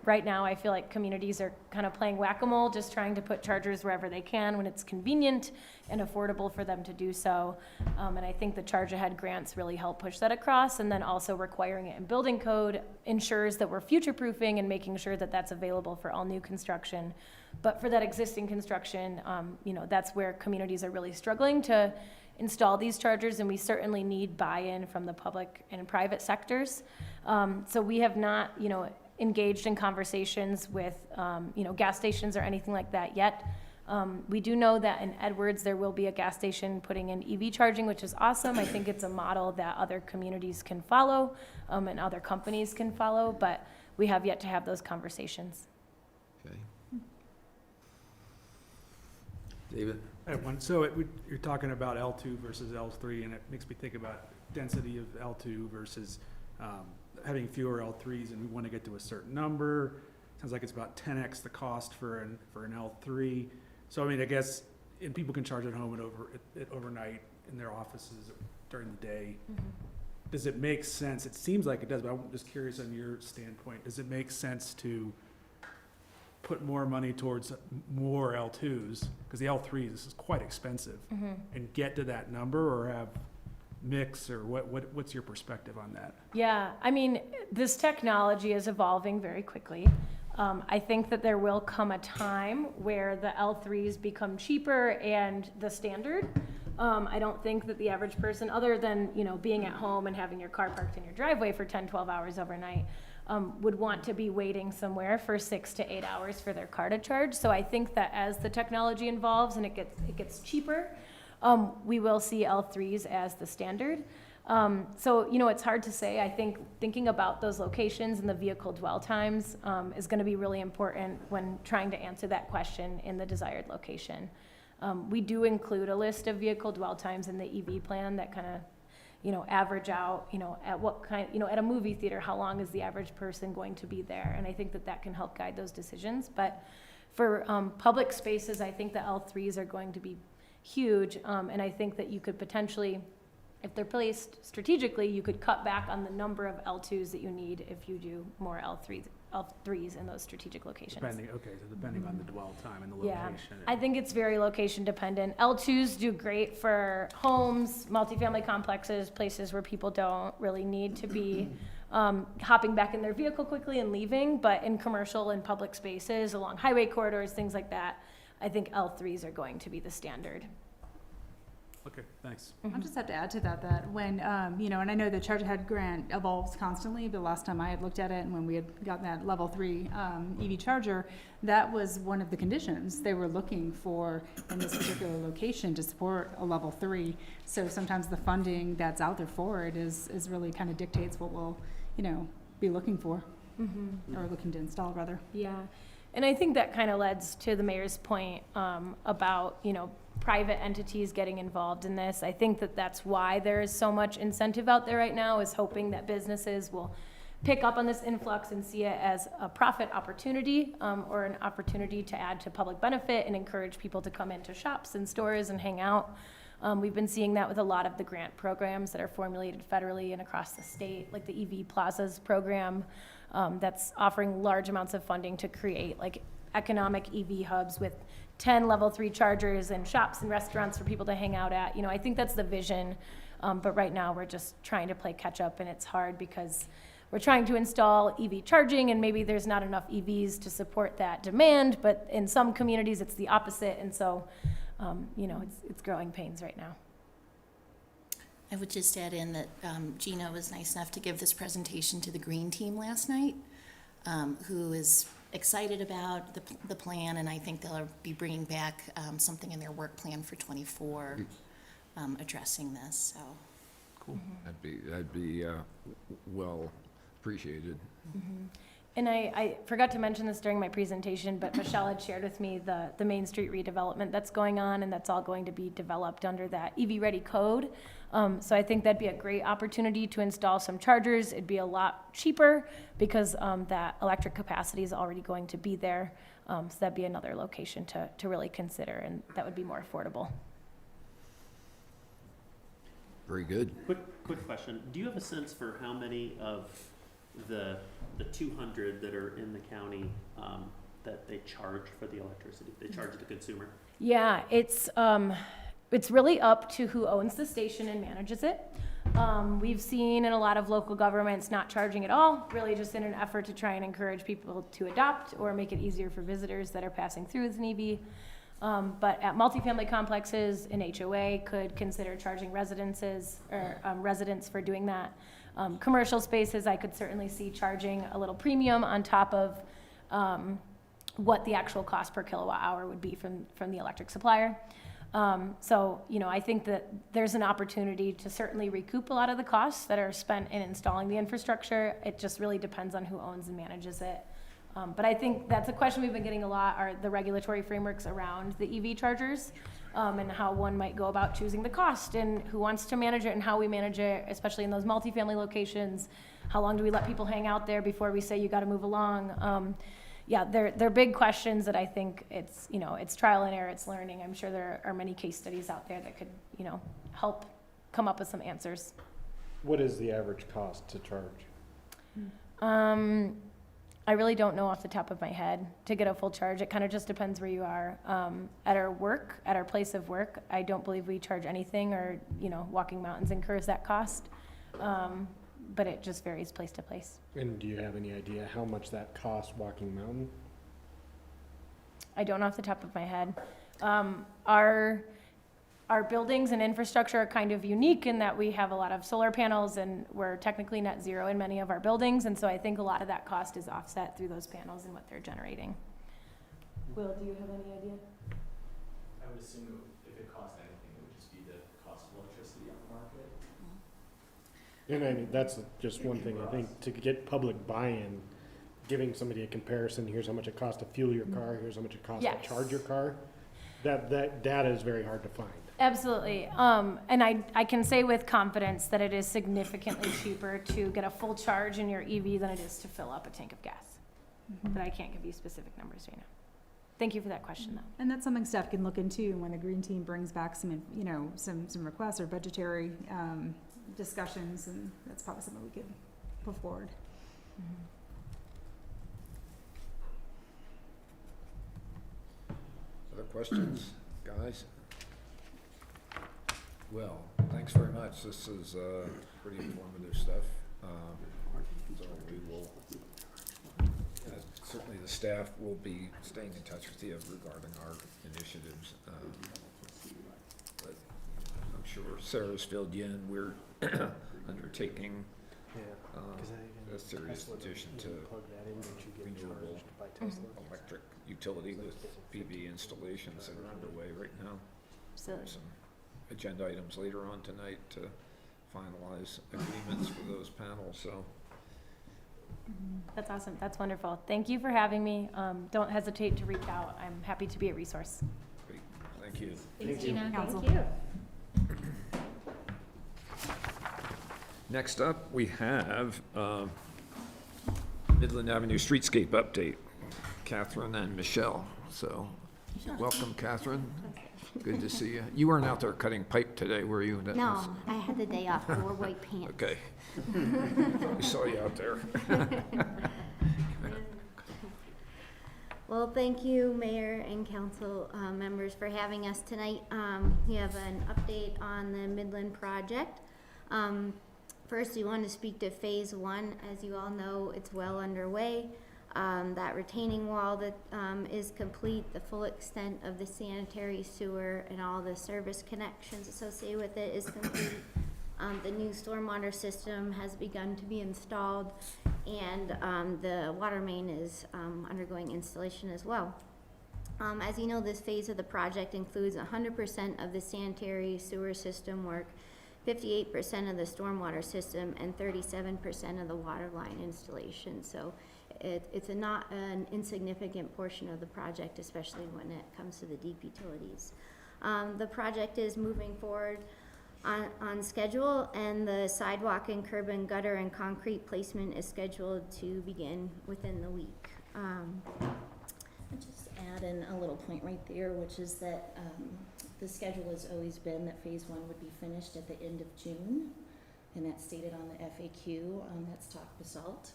Right now, I feel like communities are kind of playing whack-a-mole, just trying to put chargers wherever they can when it's convenient and affordable for them to do so. And I think the Charge Ahead grants really help push that across. And then also requiring it in building code ensures that we're future-proofing and making sure that that's available for all new construction. But for that existing construction, that's where communities are really struggling to install these chargers, and we certainly need buy-in from the public and private sectors. So we have not, engaged in conversations with, gas stations or anything like that yet. We do know that in Edwards, there will be a gas station putting in EV charging, which is awesome. I think it's a model that other communities can follow, and other companies can follow, but we have yet to have those conversations. Okay. David? I have one. So you're talking about L2 versus L3, and it makes me think about density of L2 versus having fewer L3s, and we want to get to a certain number. Sounds like it's about 10x the cost for an L3. So I mean, I guess, and people can charge at home and overnight in their offices during the day. Mm-hmm. Does it make sense? It seems like it does, but I'm just curious on your standpoint. Does it make sense to put more money towards more L2s, because the L3s, this is quite expensive, and get to that number, or have mix, or what's your perspective on that? Yeah, I mean, this technology is evolving very quickly. I think that there will come a time where the L3s become cheaper and the standard. I don't think that the average person, other than, being at home and having your car parked in your driveway for 10, 12 hours overnight, would want to be waiting somewhere for 6 to 8 hours for their car to charge. So I think that as the technology evolves and it gets cheaper, we will see L3s as the standard. So, it's hard to say. I think thinking about those locations and the vehicle dwell times is going to be really important when trying to answer that question in the desired location. We do include a list of vehicle dwell times in the EV plan that kind of, average out, at what kind, at a movie theater, how long is the average person going to be there? And I think that can help guide those decisions. But for public spaces, I think the L3s are going to be huge. And I think that you could potentially, if they're placed strategically, you could cut back on the number of L2s that you need if you do more L3s in those strategic locations. Depending on the dwell time and the Yeah, location. I think it's very location dependent. L2s do great for homes, multifamily complexes, places where people don't really need to be hopping back in their vehicle quickly and leaving, but in commercial and public spaces, along highway corridors, things like that, I think L3s are going to be the standard. Okay, thanks. I'll just have to add to that when, and I know the Charge Ahead grant evolves constantly, but last time I had looked at it and when we had gotten that level 3 EV charger, that was one of the conditions they were looking for in this particular location to support a level 3. So sometimes the funding that's out there for it is really kind of dictates what we'll, be looking for, or looking to install rather. Yeah, and I think that kind of leads to the mayor's point about, private entities getting involved in this. I think that's why there is so much incentive out there right now, is hoping that businesses will pick up on this influx and see it as a profit opportunity, or an opportunity to add to public benefit and encourage people to come into shops and stores and hang out. We've been seeing that with a lot of the grant programs that are formulated federally and across the state, like the EV Plazas program, that's offering large amounts of funding to create like economic EV hubs with 10 level 3 chargers and shops and restaurants for people to hang out at. I think that's the vision, but right now we're just trying to play catch up, and it's hard because we're trying to install EV charging and maybe there's not enough EVs to support that demand, but in some communities it's the opposite, and so it's growing pains right now. I would just add in that Gina was nice enough to give this presentation to the Green Team last night, who is excited about the plan, and I think they'll be bringing back something in their work plan for 24 addressing this. So Cool. That'd be well appreciated. And I forgot to mention this during my presentation, but Michelle had shared with me the Main Street redevelopment that's going on, and that's all going to be developed under that EV-ready code. So I think that'd be a great opportunity to install some chargers. It'd be a lot cheaper because that electric capacity is already going to be there. So that'd be another location to really consider, and that would be more affordable. Very good. Quick question. Do you have a sense for how many of the 200 that are in the county that they charge for the electricity? They charge the consumer? Yeah, it's really up to who owns the station and manages it. We've seen in a lot of local governments not charging at all, really just in an effort to try and encourage people to adopt or make it easier for visitors that are passing through with an EV. But at multifamily complexes, an HOA could consider charging residences or residents for doing that. Commercial spaces, I could certainly see charging a little premium on top of what the actual cost per kilowatt hour would be from the electric supplier. So, I think that there's an opportunity to certainly recoup a lot of the costs that are spent in installing the infrastructure. It just really depends on who owns and manages it. But I think that's a question we've been getting a lot, are the regulatory frameworks around the EV chargers, and how one might go about choosing the cost and who wants to manage it and how we manage it, especially in those multifamily locations. How long do we let people hang out there before we say you got to move along? Yeah, they're big questions that I think it's trial and error, it's learning. I'm sure there are many case studies out there that could, help come up with some answers. What is the average cost to charge? I really don't know off the top of my head to get a full charge. It kind of just depends where you are. At our place of work, I don't believe we charge anything, or, Walking Mountains incurs that cost. But it just varies place to place. And do you have any idea how much that costs Walking Mountain? I don't know off the top of my head. Our buildings and infrastructure are kind of unique in that we have a lot of solar panels, and we're technically net zero in many of our buildings, and so I think a lot of that cost is offset through those panels and what they're generating. Will, do you have any idea? I would assume if it cost anything, it would just be the cost of electricity on the market. And that's just one thing, I think, to get public buy-in, giving somebody a comparison, here's how much it costs to fuel your car, here's how much it costs Yes. to charge your car, that data is very hard to find. Absolutely. And I can say with confidence that it is significantly cheaper to get a full charge in your EV than it is to fill up a tank of gas. But I can't give you specific numbers right now. Thank you for that question, though. And that's something staff can look into when the green team brings back some requests or budgetary discussions, and that's probably something we could put forward. Other questions, guys? Well, thanks very much. This is pretty informative stuff. So we will, certainly the staff will be staying in touch with you regarding our initiatives. But I'm sure Sarah's filled you in. We're undertaking a serious addition to renewable electric utility with PV installations that are underway right now. Absolutely. Some agenda items later on tonight to finalize agreements for those panels, so. That's awesome. That's wonderful. Thank you for having me. Don't hesitate to reach out. I'm happy to be a resource. Great, thank you. Thanks, Gina. Council. Thank you. Next up, we have Midland Avenue Streetscape Update, Catherine and Michelle. So, welcome, Catherine. Good to see you. You weren't out there cutting pipe today, were you? No, I had the day off. I wore white pants. Okay. We saw you out there. Well, thank you, Mayor and council members, for having us tonight. We have an update on the Midland project. First, we want to speak to Phase 1. As you all know, it's well underway. That retaining wall that is complete, the full extent of the sanitary sewer and all the service connections associated with it is complete. The new stormwater system has begun to be installed, and the water main is undergoing installation as well. As you know, this phase of the project includes 100% of the sanitary sewer system work, 58% of the stormwater system, and 37% of the water line installation. So it's not an insignificant portion of the project, especially when it comes to the deep utilities. The project is moving forward on schedule, and the sidewalk and curb and gutter and concrete placement is scheduled to begin within the week. I'll just add in a little point right there, which is that the schedule has always been that phase 1 would be finished at the end of June, and that's stated on the FAQ. That's Talk Basalt.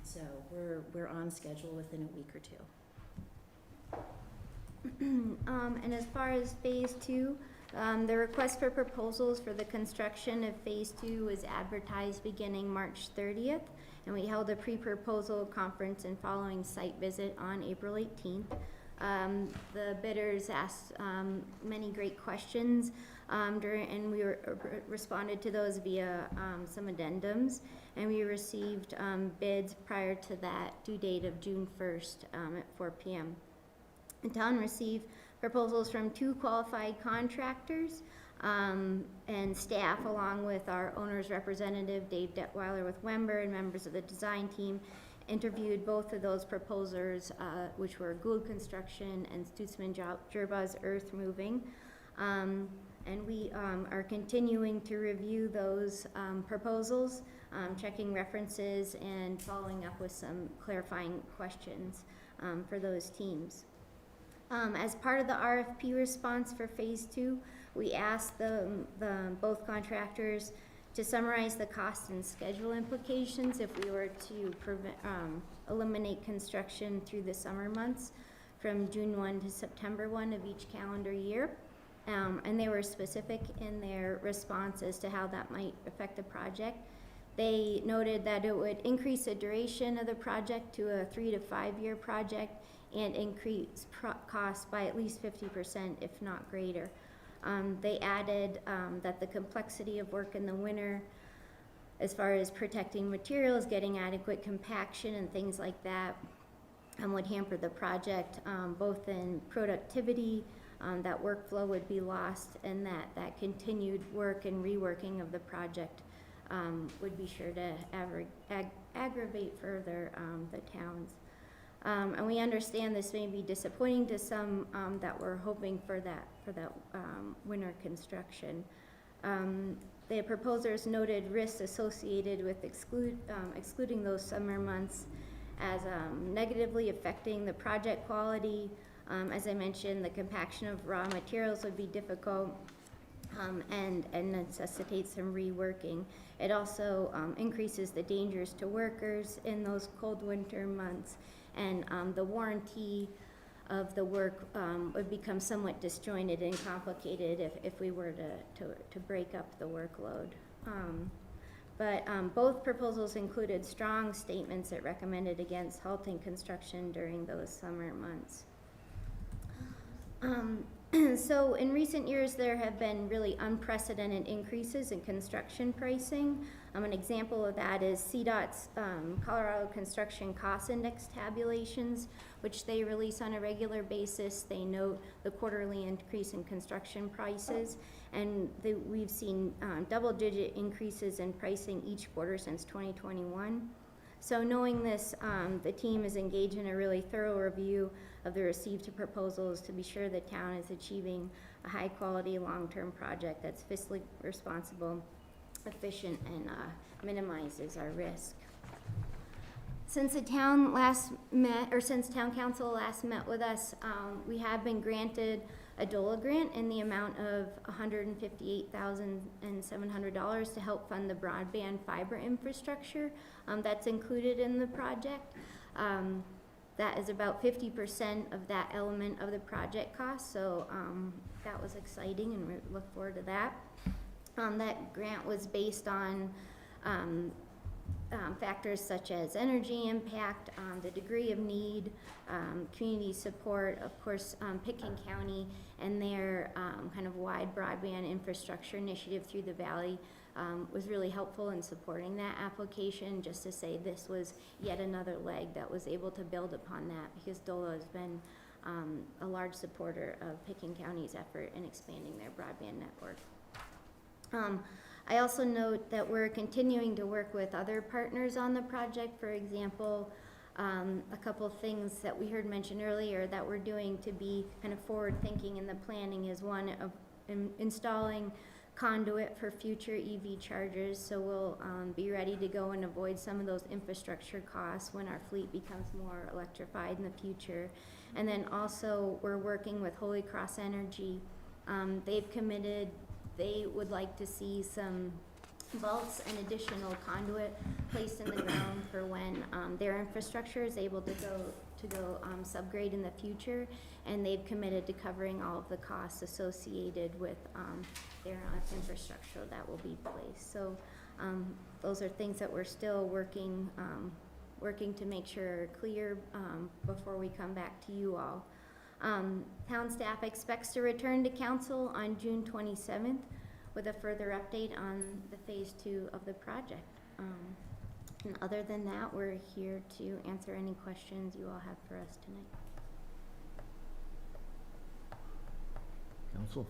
So we're on schedule within a week or two. And as far as phase 2, the request for proposals for the construction of phase 2 was advertised beginning March 30th, and we held a pre-proposal conference and following site visit on April 18th. The bidders asked many great questions and we responded to those via some addendums, and we received bids prior to that due date of June 1st at 4 p.m. The town received proposals from 2 qualified contractors and staff, along with our owner's representative, Dave Detweiler with Wember, and members of the design team, interviewed both of those proposers, which were Gould Construction and Stutzman Gerbau's Earth Moving. And we are continuing to review those proposals, checking references and following up with some clarifying questions for those teams. As part of the RFP response for phase 2, we asked both contractors to summarize the cost and schedule implications if we were to eliminate construction through the summer months from June 1 to September 1 of each calendar year. And they were specific in their response as to how that might affect the project. They noted that it would increase the duration of the project to a 3 to 5 year project and increase costs by at least 50%, if not greater. They added that the complexity of work in the winter, as far as protecting materials, getting adequate compaction and things like that, would hamper the project, both in productivity, that workflow would be lost, and that continued work and reworking of the project would be sure to aggravate further the towns. And we understand this may be disappointing to some that were hoping for that winter construction. The proposers noted risks associated with excluding those summer months as negatively affecting the project quality. As I mentioned, the compaction of raw materials would be difficult and necessitates some reworking. It also increases the dangers to workers in those cold winter months, and the warranty of the work would become somewhat disjointed and complicated if we were to break up the workload. But both proposals included strong statements that recommended against halting construction during those summer months. So in recent years, there have been really unprecedented increases in construction pricing. An example of that is CDOT's Colorado Construction Cost Index tabulations, which they release on a regular basis. They note the quarterly increase in construction prices, and we've seen double-digit increases in pricing each quarter since 2021. So knowing this, the team is engaged in a really thorough review of the received proposals to be sure the town is achieving a high-quality, long-term project that's fiscally responsible, efficient, and minimizes our risk. Since the town last met, or since town council last met with us, we have been granted a DOLA grant in the amount of $158,700 to help fund the broadband fiber infrastructure that's included in the project. That is about 50% of that element of the project cost, so that was exciting, and we look forward to that. That grant was based on factors such as energy impact, the degree of need, community support, of course, Pitkin County and their kind of wide broadband infrastructure initiative through the valley was really helpful in supporting that application. Just to say, this was yet another leg that was able to build upon that, because DOLA has been a large supporter of Pitkin County's effort in expanding their broadband network. I also note that we're continuing to work with other partners on the project. For example, A couple of things that we heard mentioned earlier that we're doing to be kind of forward-thinking in the planning is one of installing conduit for future EV chargers, so we'll be ready to go and avoid some of those infrastructure costs when our fleet becomes more electrified in the future. And then also, we're working with Holy Cross Energy. They've committed, they would like to see some vaults and additional conduit placed in the ground for when their infrastructure is able to go subgrade in the future, and they've committed to covering all of the costs associated with their infrastructure that will be placed. So those are things that we're still working to make sure are clear before we come back to you all. Town staff expects to return to council on June 27th with a further update on the phase 2 of the project. And other than that, we're here to answer any questions you all have for us tonight. Council?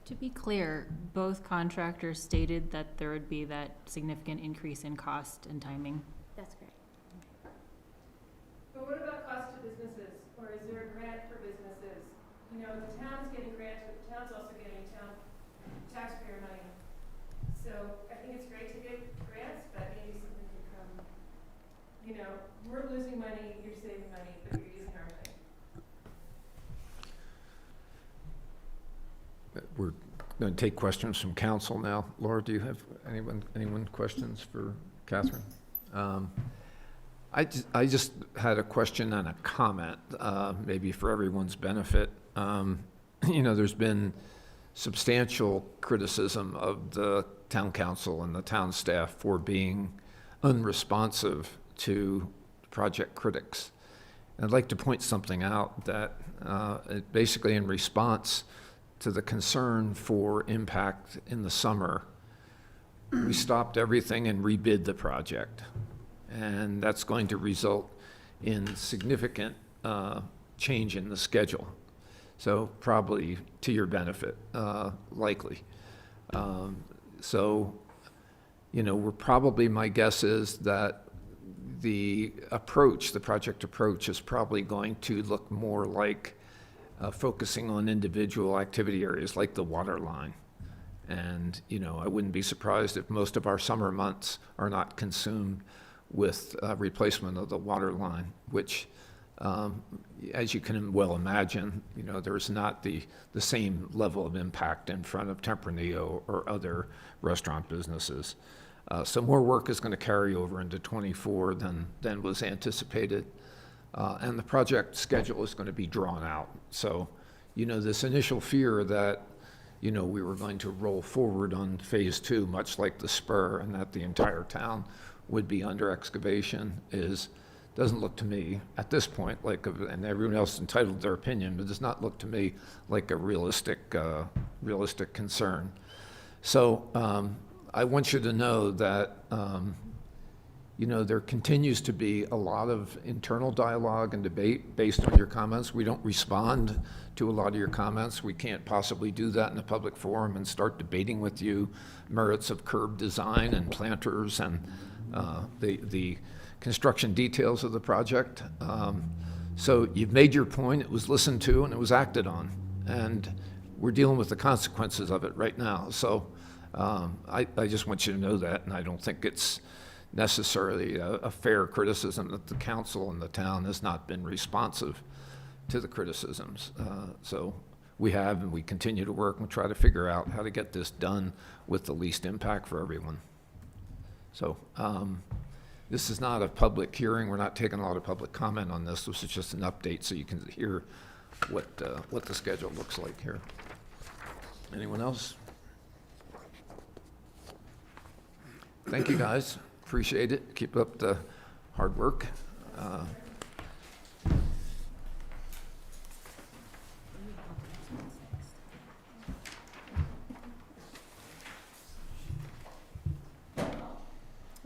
To be clear, both contractors stated that there would be that significant increase in cost and timing. That's great. But what about cost to businesses, or is there a grant for businesses? You know, the town's getting grants, but the town's also getting taxpayer money. So I think it's great to get grants, but maybe something could come, you know, we're losing money, you're saving money, but you're using our money. We're going to take questions from council now. Laura, do you have anyone questions for Catherine? I just had a question and a comment, maybe for everyone's benefit. You know, there's been substantial criticism of the town council and the town staff for being unresponsive to project critics. And I'd like to point something out that basically in response to the concern for impact in the summer, we stopped everything and rebid the project. And that's going to result in significant change in the schedule. So probably to your benefit, likely. So, you know, we're probably, my guess is that the project approach is probably going to look more like focusing on individual activity areas like the water line. And, you know, I wouldn't be surprised if most of our summer months are not consumed with replacement of the water line, which, as you can well imagine, you know, there's not the same level of impact in front of Tempranillo or other restaurant businesses. So more work is going to carry over into '24 than was anticipated. And the project schedule is going to be drawn out. So, you know, this initial fear that, you know, we were going to roll forward on phase 2, much like the spur, and that the entire town would be under excavation doesn't look to me at this point like, and everyone else is entitled to their opinion, but does not look to me like a realistic concern. So I want you to know that, you know, there continues to be a lot of internal dialogue and debate based on your comments. We don't respond to a lot of your comments. We can't possibly do that in a public forum and start debating with you merits of curb design and planters and the construction details of the project. So you've made your point, it was listened to, and it was acted on. And we're dealing with the consequences of it right now. So I just want you to know that, and I don't think it's necessarily a fair criticism that the council and the town has not been responsive to the criticisms. So we have, and we continue to work and try to figure out how to get this done with the least impact for everyone. So this is not a public hearing. We're not taking a lot of public comment on this. This is just an update so you can hear what the schedule looks like here. Anyone else? Thank you, guys. Appreciate it. Keep up the hard work. I'll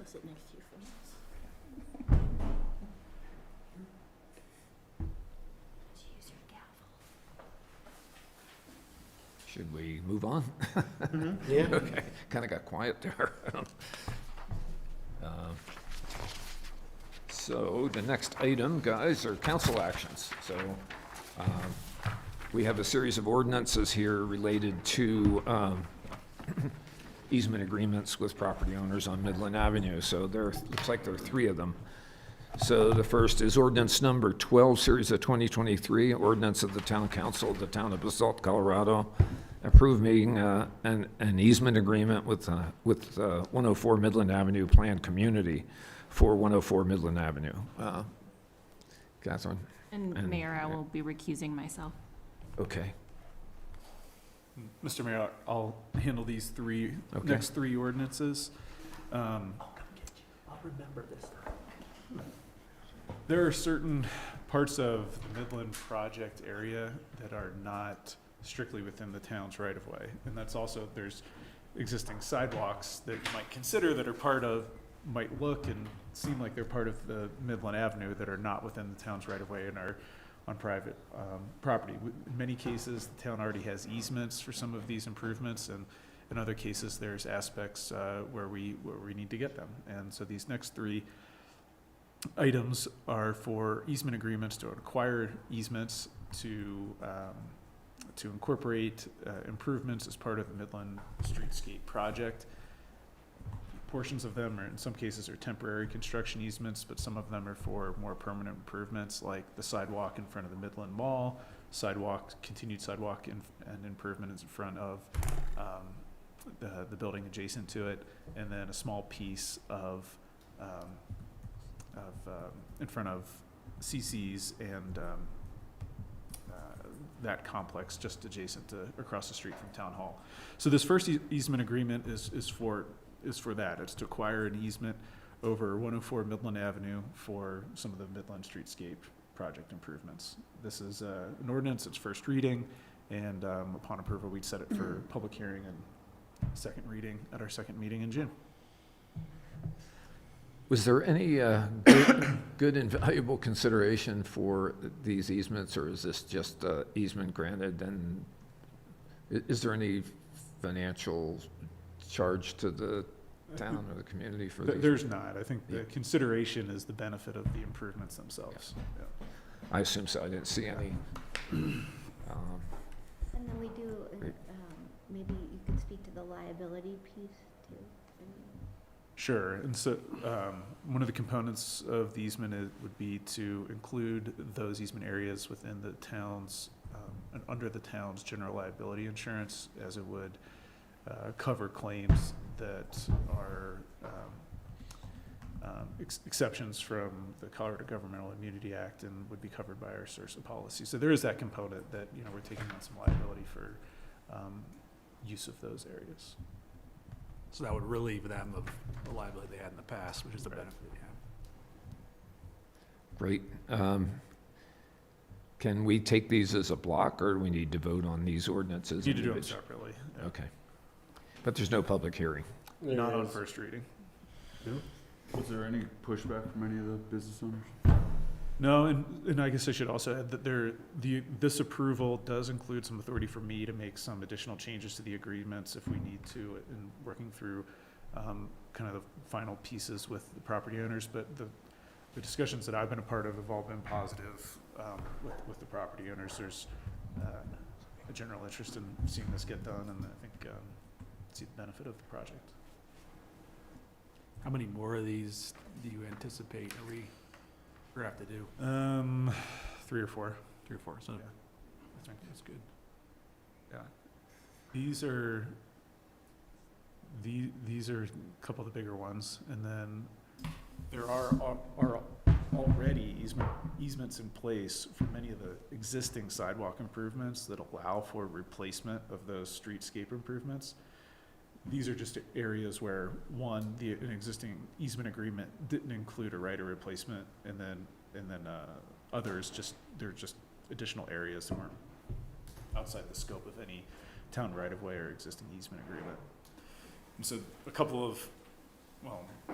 sit next to you for minutes. Use your gavel. Should we move on? Yeah. Okay, kind of got quiet there. So the next item, guys, are council actions. So we have a series of ordinances here related to easement agreements with property owners on Midland Avenue. So looks like there are 3 of them. So the first is ordinance number 12, series of 2023, ordinance of the Town Council of the Town of Basalt, Colorado, approving an easement agreement with 104 Midland Avenue Planned Community for 104 Midland Avenue. Catherine? And Mayor, I will be recusing myself. Okay. Mr. Mayor, I'll handle these Okay. next 3 ordinances. I'll remember this time. There are certain parts of the Midland project area that are not strictly within the town's right-of-way. And that's also, there's existing sidewalks that you might consider that are might look and seem like they're part of the Midland Avenue that are not within the town's right-of-way and are on private property. In many cases, the town already has easements for some of these improvements, and in other cases, there's aspects where we need to get them. And so these next 3 items are for easement agreements to acquire easements to incorporate improvements as part of the Midland Streetscape project. Portions of them are, in some cases, are temporary construction easements, but some of them are for more permanent improvements, like the sidewalk in front of the Midland Mall, continued sidewalk and improvements in front of the building adjacent to it, and then a small piece in front of CC's and that complex just adjacent to, across the street from Town Hall. So this first easement agreement is for that. It's to acquire an easement over 104 Midland Avenue for some of the Midland Streetscape project improvements. This is an ordinance, it's first reading, and upon approval, we'd set it for public hearing and second reading at our second meeting in June. Was there any good and valuable consideration for these easements, or is this just easement granted? And is there any financial charge to the town or the community for these? There's not. I think the consideration is the benefit of the improvements themselves. Yeah. I assume so. I didn't see any. And then we do, maybe you could speak to the liability piece too. Sure, and so one of the components of the easement would be to include those easement areas within the town's, and under the town's general liability insurance, as it would cover claims that are exceptions from the Colorado Governmental Immunity Act and would be covered by our source of policy. So there is that component that, we're taking on some liability for use of those areas. So that would relieve them of the liability they had in the past, which is the benefit they have. Great. Can we take these as a block, or do we need to vote on these ordinances? You need to do them individually? separately. Yeah. Okay. But there's no public hearing? Not on first reading. Was there any pushback from any of the business owners? No, and I guess I should also add that this approval does include some authority for me to make some additional changes to the agreements if we need to, in working through kind of the final pieces with the property owners. But the discussions that I've been a part of have all been positive with the property owners. There's a general interest in seeing this get done, and I think see the benefit of the project. How many more of these do you anticipate we have to do? 3 or 4. 3 or 4, so Yeah. I think that's good. Yeah. These are a couple of the bigger ones, and then there are already easements in place for many of the existing sidewalk improvements that allow for replacement of those streetscape improvements. These are just areas where, one, an existing easement agreement didn't include a right of replacement, and then others they're just additional areas that weren't outside the scope of any town right-of-way or existing easement agreement. And so a couple of,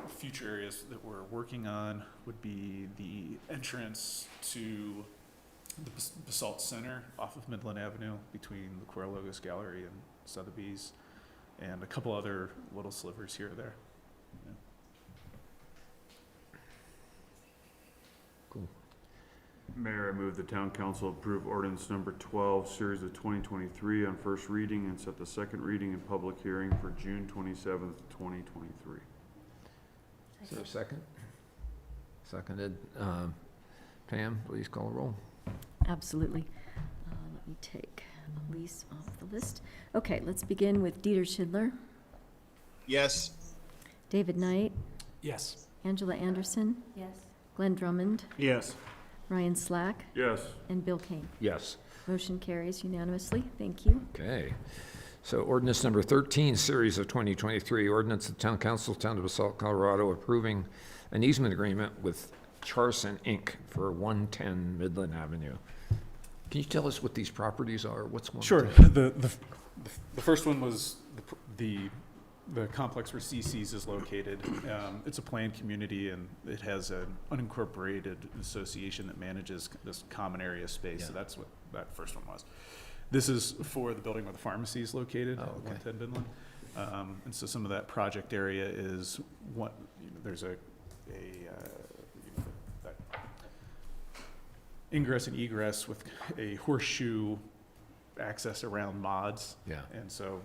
future areas that we're working on would be the entrance to the Basalt Center off of Midland Avenue between the Coralogos Gallery and Sotheby's, and a couple other little slivers here or there. School. Mayor, I move the town council approve ordinance number 12, series of 2023 on first reading and set the second reading and public hearing for June 27th, 2023. Is there a second? Seconded. Pam, please call the roll. Absolutely. Let me take Elise off the list. Okay, let's begin with Dieter Schindler, Yes. David Knight, Yes. Angela Anderson, Yes. Glenn Drummond, Yes. Ryan Slack, Yes. and Bill Kane. Yes. Motion carries unanimously. Thank you. Okay. So ordinance number 13, series of 2023, ordinance of the Town Council, Town of Basalt, Colorado, approving an easement agreement with Charson, Inc. for 110 Midland Avenue. Can you tell us what these properties are? What's one? Sure. The first one was the complex where CC's is located. It's a planned community, and it has an unincorporated association that manages this common area space. So that's what that first one was. This is for the building where the pharmacy is located, 110 Midland. And so some of that project area is what, there's that ingress and egress with a horseshoe access around mods. Yeah. And so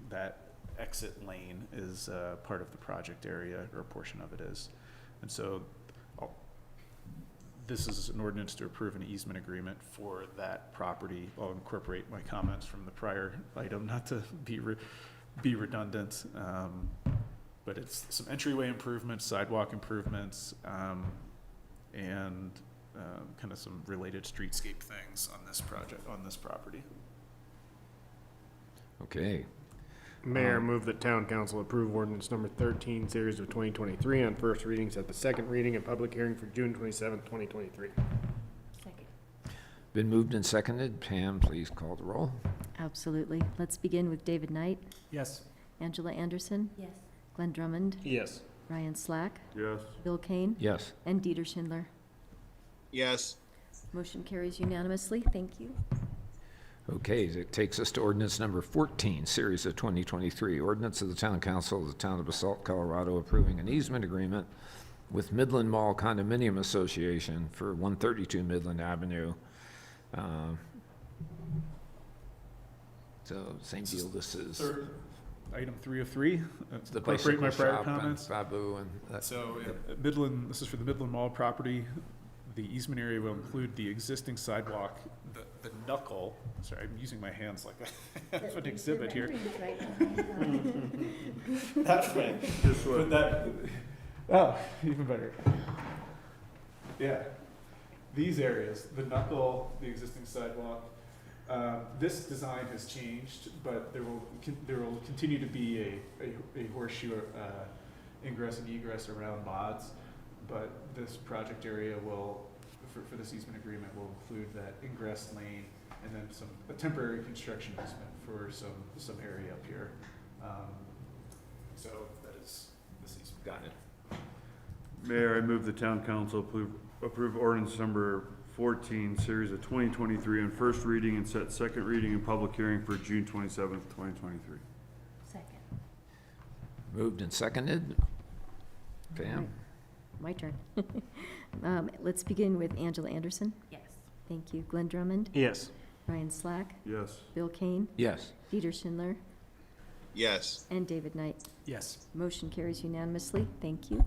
that exit lane is part of the project area, or a portion of it is. And so this is an ordinance to approve an easement agreement for that property. I'll incorporate my comments from the prior item, not to be redundant. But it's some entryway improvements, sidewalk improvements, and kind of some related streetscape things on this project, on this property. Okay. Mayor, move that town council approve ordinance number 13, series of 2023 on first reading, set the second reading and public hearing for June 27th, 2023. Second. Been moved and seconded. Pam, please call the roll. Absolutely. Let's begin with David Knight, Yes. Angela Anderson, Yes. Glenn Drummond, Yes. Ryan Slack, Yes. Bill Kane, Yes. and Dieter Schindler. Yes. Motion carries unanimously. Thank you. Okay, it takes us to ordinance number 14, series of 2023, ordinance of the Town Council of the Town of Basalt, Colorado, approving an easement agreement with Midland Mall Condominium Association for 132 Midland Avenue. So same deal, this is Item 3 of 3. the Incorporate my bicycle prior shop and comments. Babu and that. So Midland, this is for the Midland Mall property. The easement area will include the existing sidewalk, the knuckle, sorry, I'm using my hands like I have an exhibit here. That way. This way. But that, oh, even better. Yeah, these areas, the knuckle, the existing sidewalk, this design has changed, but there will continue to be a horseshoe ingress and egress around mods. But this project area will, for this easement agreement, will include that ingress lane and then a temporary construction easement for some area up here. So that is this easement. Got it. Mayor, I move the town council approve ordinance number 14, series of 2023 on first reading and set second reading and public hearing for June 27th, 2023. Second. Moved and seconded. Pam? My turn. Let's begin with Angela Anderson. Yes. Thank you. Glenn Drummond, Yes. Ryan Slack, Yes. Bill Kane, Yes. Dieter Schindler, Yes. and David Knight. Yes. Motion carries unanimously. Thank you.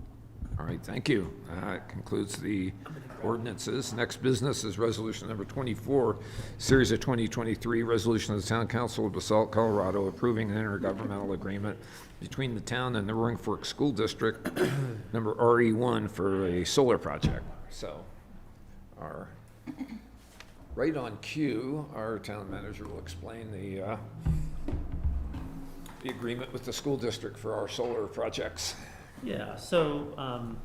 All right, thank you. That concludes the ordinances. Next business is resolution number 24, series of 2023, resolution of the Town Council of Basalt, Colorado, approving an intergovernmental agreement between the town and the Roaring Fork School District, number RE1, for a solar project. So, right on cue, our town manager will explain the agreement with the school district for our solar projects. Yeah, so,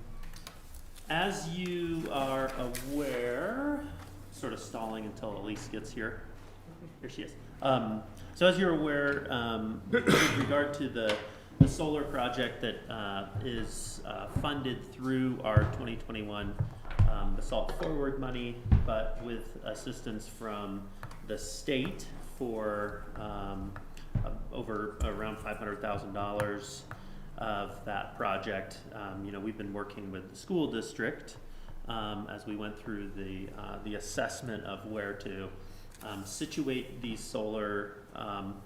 as you are aware, sort of stalling until Elise gets here. Here she is. So as you're aware, with regard to the solar project that is funded through our 2021 Basalt Forward money, but with assistance from the state for over around $500,000 of that project. We've been working with the school district as we went through the assessment of where to situate these solar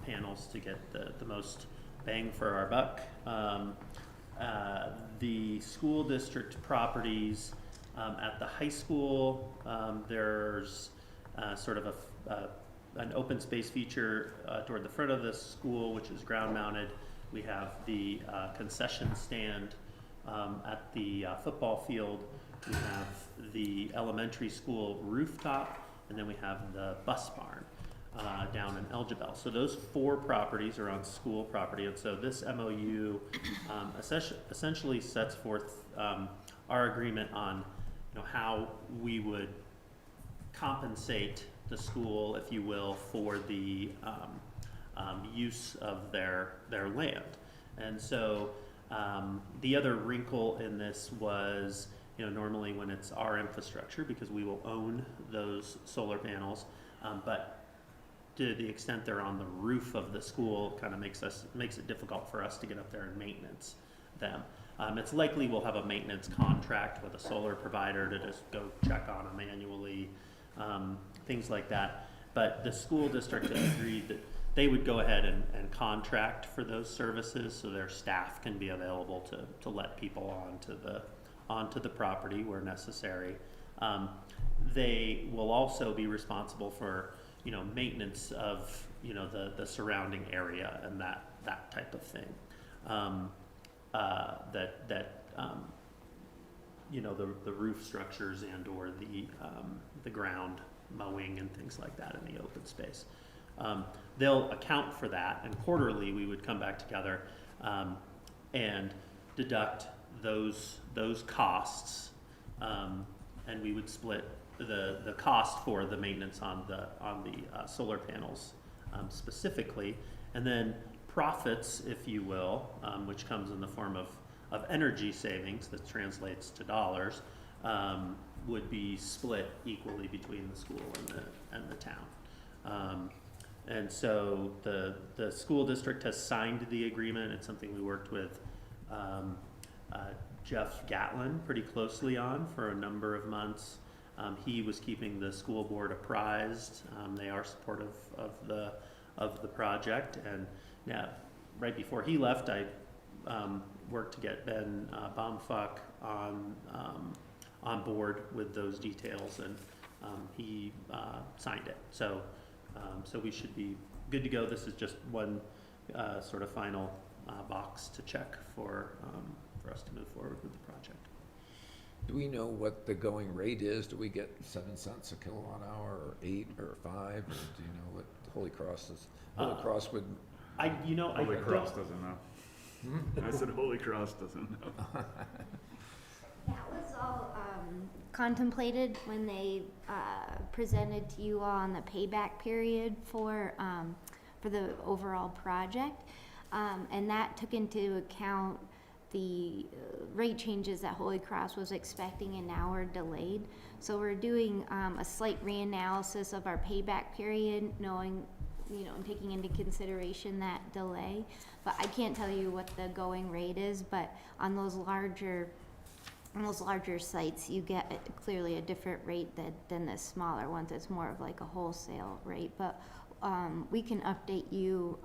panels to get the most bang for our buck. The school district properties at the high school, there's sort of an open space feature toward the front of the school, which is ground mounted. We have the concession stand at the football field. We have the elementary school rooftop, and then we have the bus barn down in Elgibel. So those 4 properties are on school property, and so this MOU essentially sets forth our agreement on how we would compensate the school, if you will, for the use of their land. And so the other wrinkle in this was, normally when it's our infrastructure, because we will own those solar panels, but to the extent they're on the roof of the school, kind of makes it difficult for us to get up there and maintenance them. It's likely we'll have a maintenance contract with a solar provider to just go check on them annually, things like that. But the school district has agreed that they would go ahead and contract for those services, so their staff can be available to let people onto the property where necessary. They will also be responsible for maintenance of the surrounding area and that type of thing. The roof structures and or the ground mowing and things like that in the open space. They'll account for that, and quarterly we would come back together and deduct those costs, and we would split the cost for the maintenance on the solar panels specifically, and then profits, if you will, which comes in the form of energy savings that translates to dollars, would be split equally between the school and the town. And so the school district has signed the agreement. It's something we worked with Jeff Gatlin pretty closely on for a number of months. He was keeping the school board apprised. They are supportive of the project, and right before he left, I worked to get Ben Baumfuck on board with those details, and he signed it. So we should be good to go. This is just one sort of final box to check for us to move forward with the project. Do we know what the going rate is? Do we get 7 cents a kilowatt hour, or 8, or 5? Or do you know what Holy Cross is? Holy Cross would. Holy Cross doesn't know. I said Holy Cross doesn't know. That was all contemplated when they presented to you all on the payback period for the overall project, and that took into account the rate changes that Holy Cross was expecting and now are delayed. So we're doing a slight reanalysis of our payback period, knowing, and taking into consideration that delay. But I can't tell you what the going rate is, but on those larger sites, you get clearly a different rate than the smaller ones. It's more of like a wholesale rate, but we can update you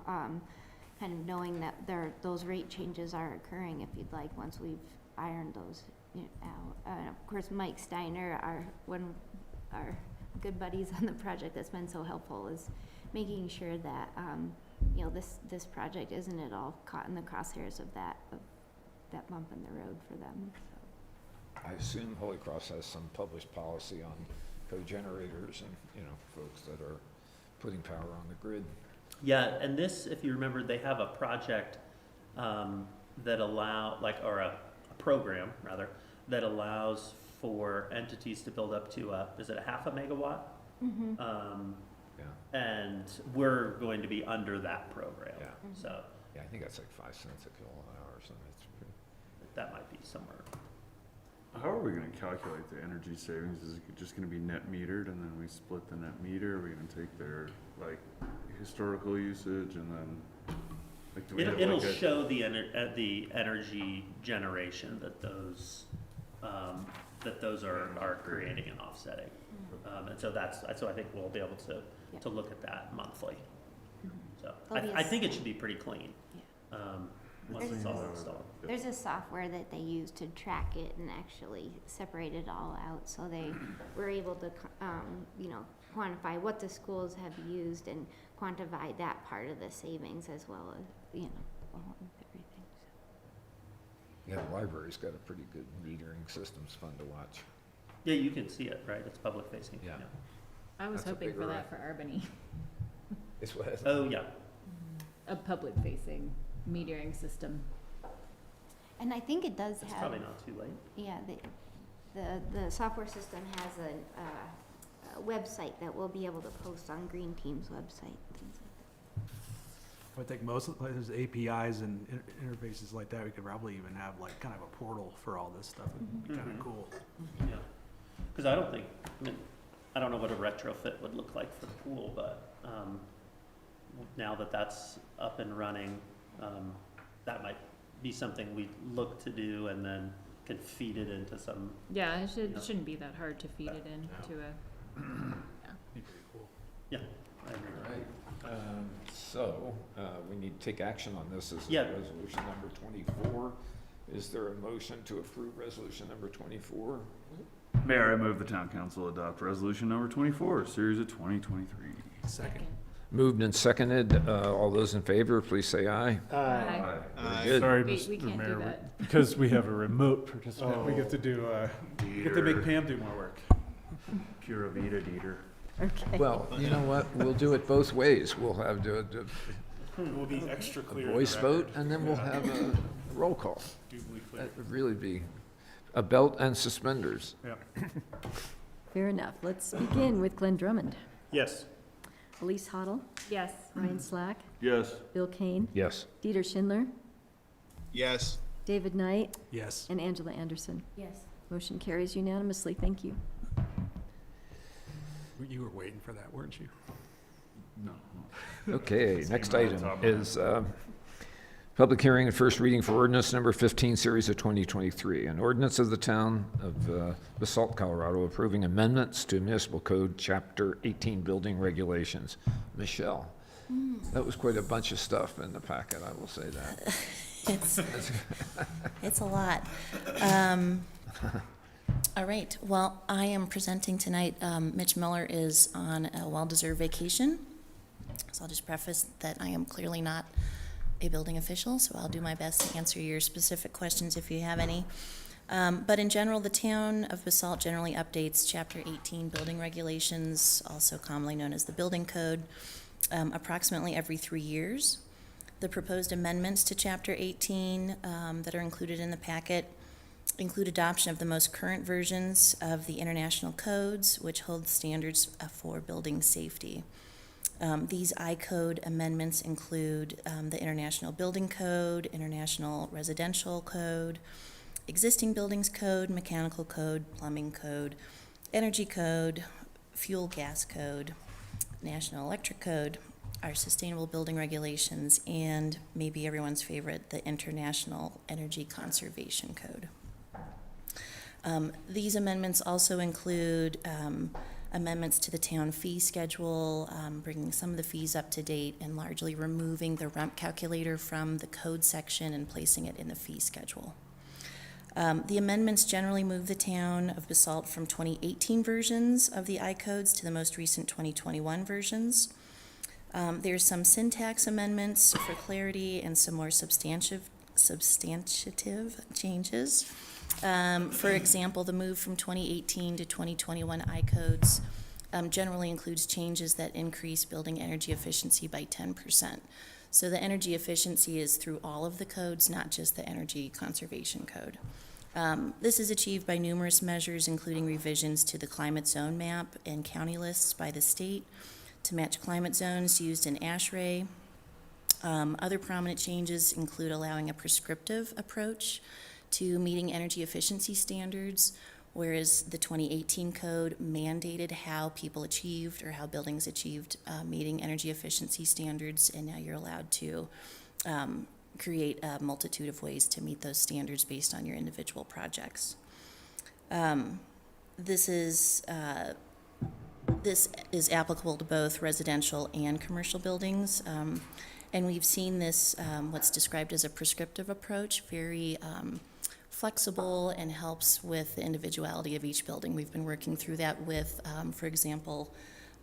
kind of knowing that those rate changes are occurring if you'd like, once we've ironed those out. And of course, Mike Steiner, one of our good buddies on the project that's been so helpful, is making sure that this project isn't at all caught in the crosshairs of that bump in the road for them. So. I assume Holy Cross has some published policy on cogenerators and folks that are putting power on the grid. Yeah, and this, if you remember, they have a project that or a program rather, that allows for entities to build up to is it a 0.5 megawatt? Mm-hmm. And we're going to be under that program. Yeah. Mm-hmm. So Yeah, I think that's like 5 cents a kilowatt hour or something. It's pretty. that might be somewhere. How are we going to calculate the energy savings? Is it just going to be net metered, and then we split the net meter? Are we going to take their historical usage and then do we have It'll show the energy generation that those that those are creating and offsetting. And so so I think we'll be able to look at that monthly. So I think it should be pretty clean, once it's all installed. There's a software that they use to track it and actually separate it all out, so they were able to, quantify what the schools have used and quantify that part of the savings as well as, along with everything. Yeah, the library's got a pretty good metering system. It's fun to watch. Yeah, you can see it, right? It's public facing. Yeah. I was That's a hoping big for array. that for Albany, It's what? Oh, yeah. a public facing metering system. And I think it does It's have. probably not too late. Yeah, the software system has a website that we'll be able to post on Green Team's website, things like that. I think most of those APIs and interfaces like that, we could probably even have like kind of a portal for all this stuff. It'd be kind of cool. Yeah. Because I don't know what a retrofit would look like for the pool, but now that that's up and running, that might be something we look to do and then can feed it into some. Yeah, it Yeah. shouldn't be that hard to feed it into a, Be pretty cool. Yeah. I agree. All right. So, we need to take action on this. This is Yeah. resolution number 24. Is there a motion to approve resolution number 24? Mayor, I move the town council adopt resolution number 24, series of 2023. Second. Moved and seconded. All those in favor, please say aye. Aye. Very good. Sorry, we Mr. can't do Mayor, that. because we have a remote participant, we get to do, Get to make Pam do more work. Pura Vida Dieter. Okay. Well, you know what? We'll do it both ways. We'll have We'll be extra a clear. in the voice record. vote, and then we'll have a roll call. Dubly clear. That would really be a belt and suspenders. Yeah. Fair enough. Let's begin with Glenn Drummond. Yes. Elise Hoddle, Yes. Ryan Slack, Yes. Bill Kane, Yes. Dieter Schindler, Yes. David Knight, Yes. and Angela Anderson. Yes. Motion carries unanimously. Thank you. You were waiting for that, weren't you? No. Okay, next on the item top of my is public hearing and first reading for ordinance number 15, series of 2023. An ordinance of the town of Basalt, Colorado, approving amendments to municipal code, chapter 18, building regulations. Michelle, that was quite a bunch of stuff in the packet, I will say that. It's a lot. All right, well, I am presenting tonight. Mitch Miller is on a well-deserved vacation. So I'll just preface that I am clearly not a building official, so I'll do my best to answer your specific questions if you have any. But in general, the town of Basalt generally updates Chapter 18 building regulations, also commonly known as the building code, approximately every 3 years. The proposed amendments to Chapter 18 that are included in the packet include adoption of the most current versions of the international codes, which hold standards for building safety. These I-code amendments include the International Building Code, International Residential Code, Existing Buildings Code, Mechanical Code, Plumbing Code, Energy Code, Fuel Gas Code, National Electric Code, our Sustainable Building Regulations, and maybe everyone's favorite, the International Energy Conservation Code. These amendments also include amendments to the town fee schedule, bringing some of the fees up to date and largely removing the REMP calculator from the code section and placing it in the fee schedule. The amendments generally move the town of Basalt from 2018 versions of the I-codes to the most recent 2021 versions. There's some syntax amendments for clarity and some more substantive changes. For example, the move from 2018 to 2021 I-codes generally includes changes that increase building energy efficiency by 10%. So the energy efficiency is through all of the codes, not just the energy conservation code. This is achieved by numerous measures, including revisions to the climate zone map and county lists by the state to match climate zones used in ASHRAE. Other prominent changes include allowing a prescriptive approach to meeting energy efficiency standards, whereas the 2018 code mandated how people achieved or how buildings achieved meeting energy efficiency standards, and now you're allowed to create a multitude of ways to meet those standards based on your individual projects. This is applicable to both residential and commercial buildings. And we've seen this, what's described as a prescriptive approach, very flexible and helps with the individuality of each building. We've been working through that with, for example,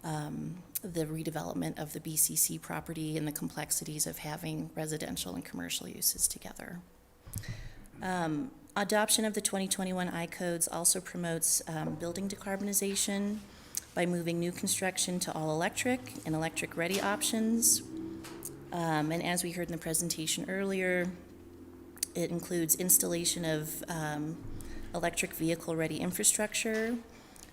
the redevelopment of the BCC property and the complexities of having residential and commercial uses together. Adoption of the 2021 I-codes also promotes building decarbonization by moving new construction to all electric and electric-ready options. And as we heard in the presentation earlier, it includes installation of electric vehicle-ready infrastructure,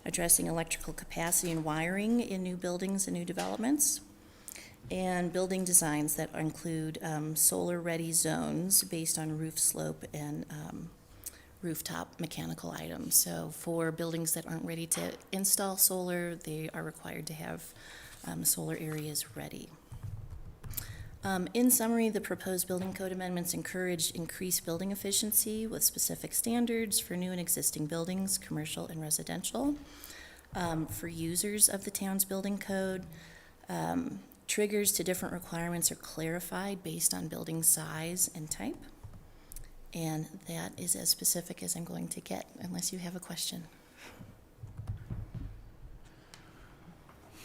addressing electrical capacity and wiring in new buildings and new developments, and building designs that include solar-ready zones based on roof slope and rooftop mechanical items. So for buildings that aren't ready to install solar, they are required to have solar areas ready. In summary, the proposed building code amendments encourage increased building efficiency with specific standards for new and existing buildings, commercial and residential. For users of the town's building code, triggers to different requirements are clarified based on building size and type. And that is as specific as I'm going to get, unless you have a question.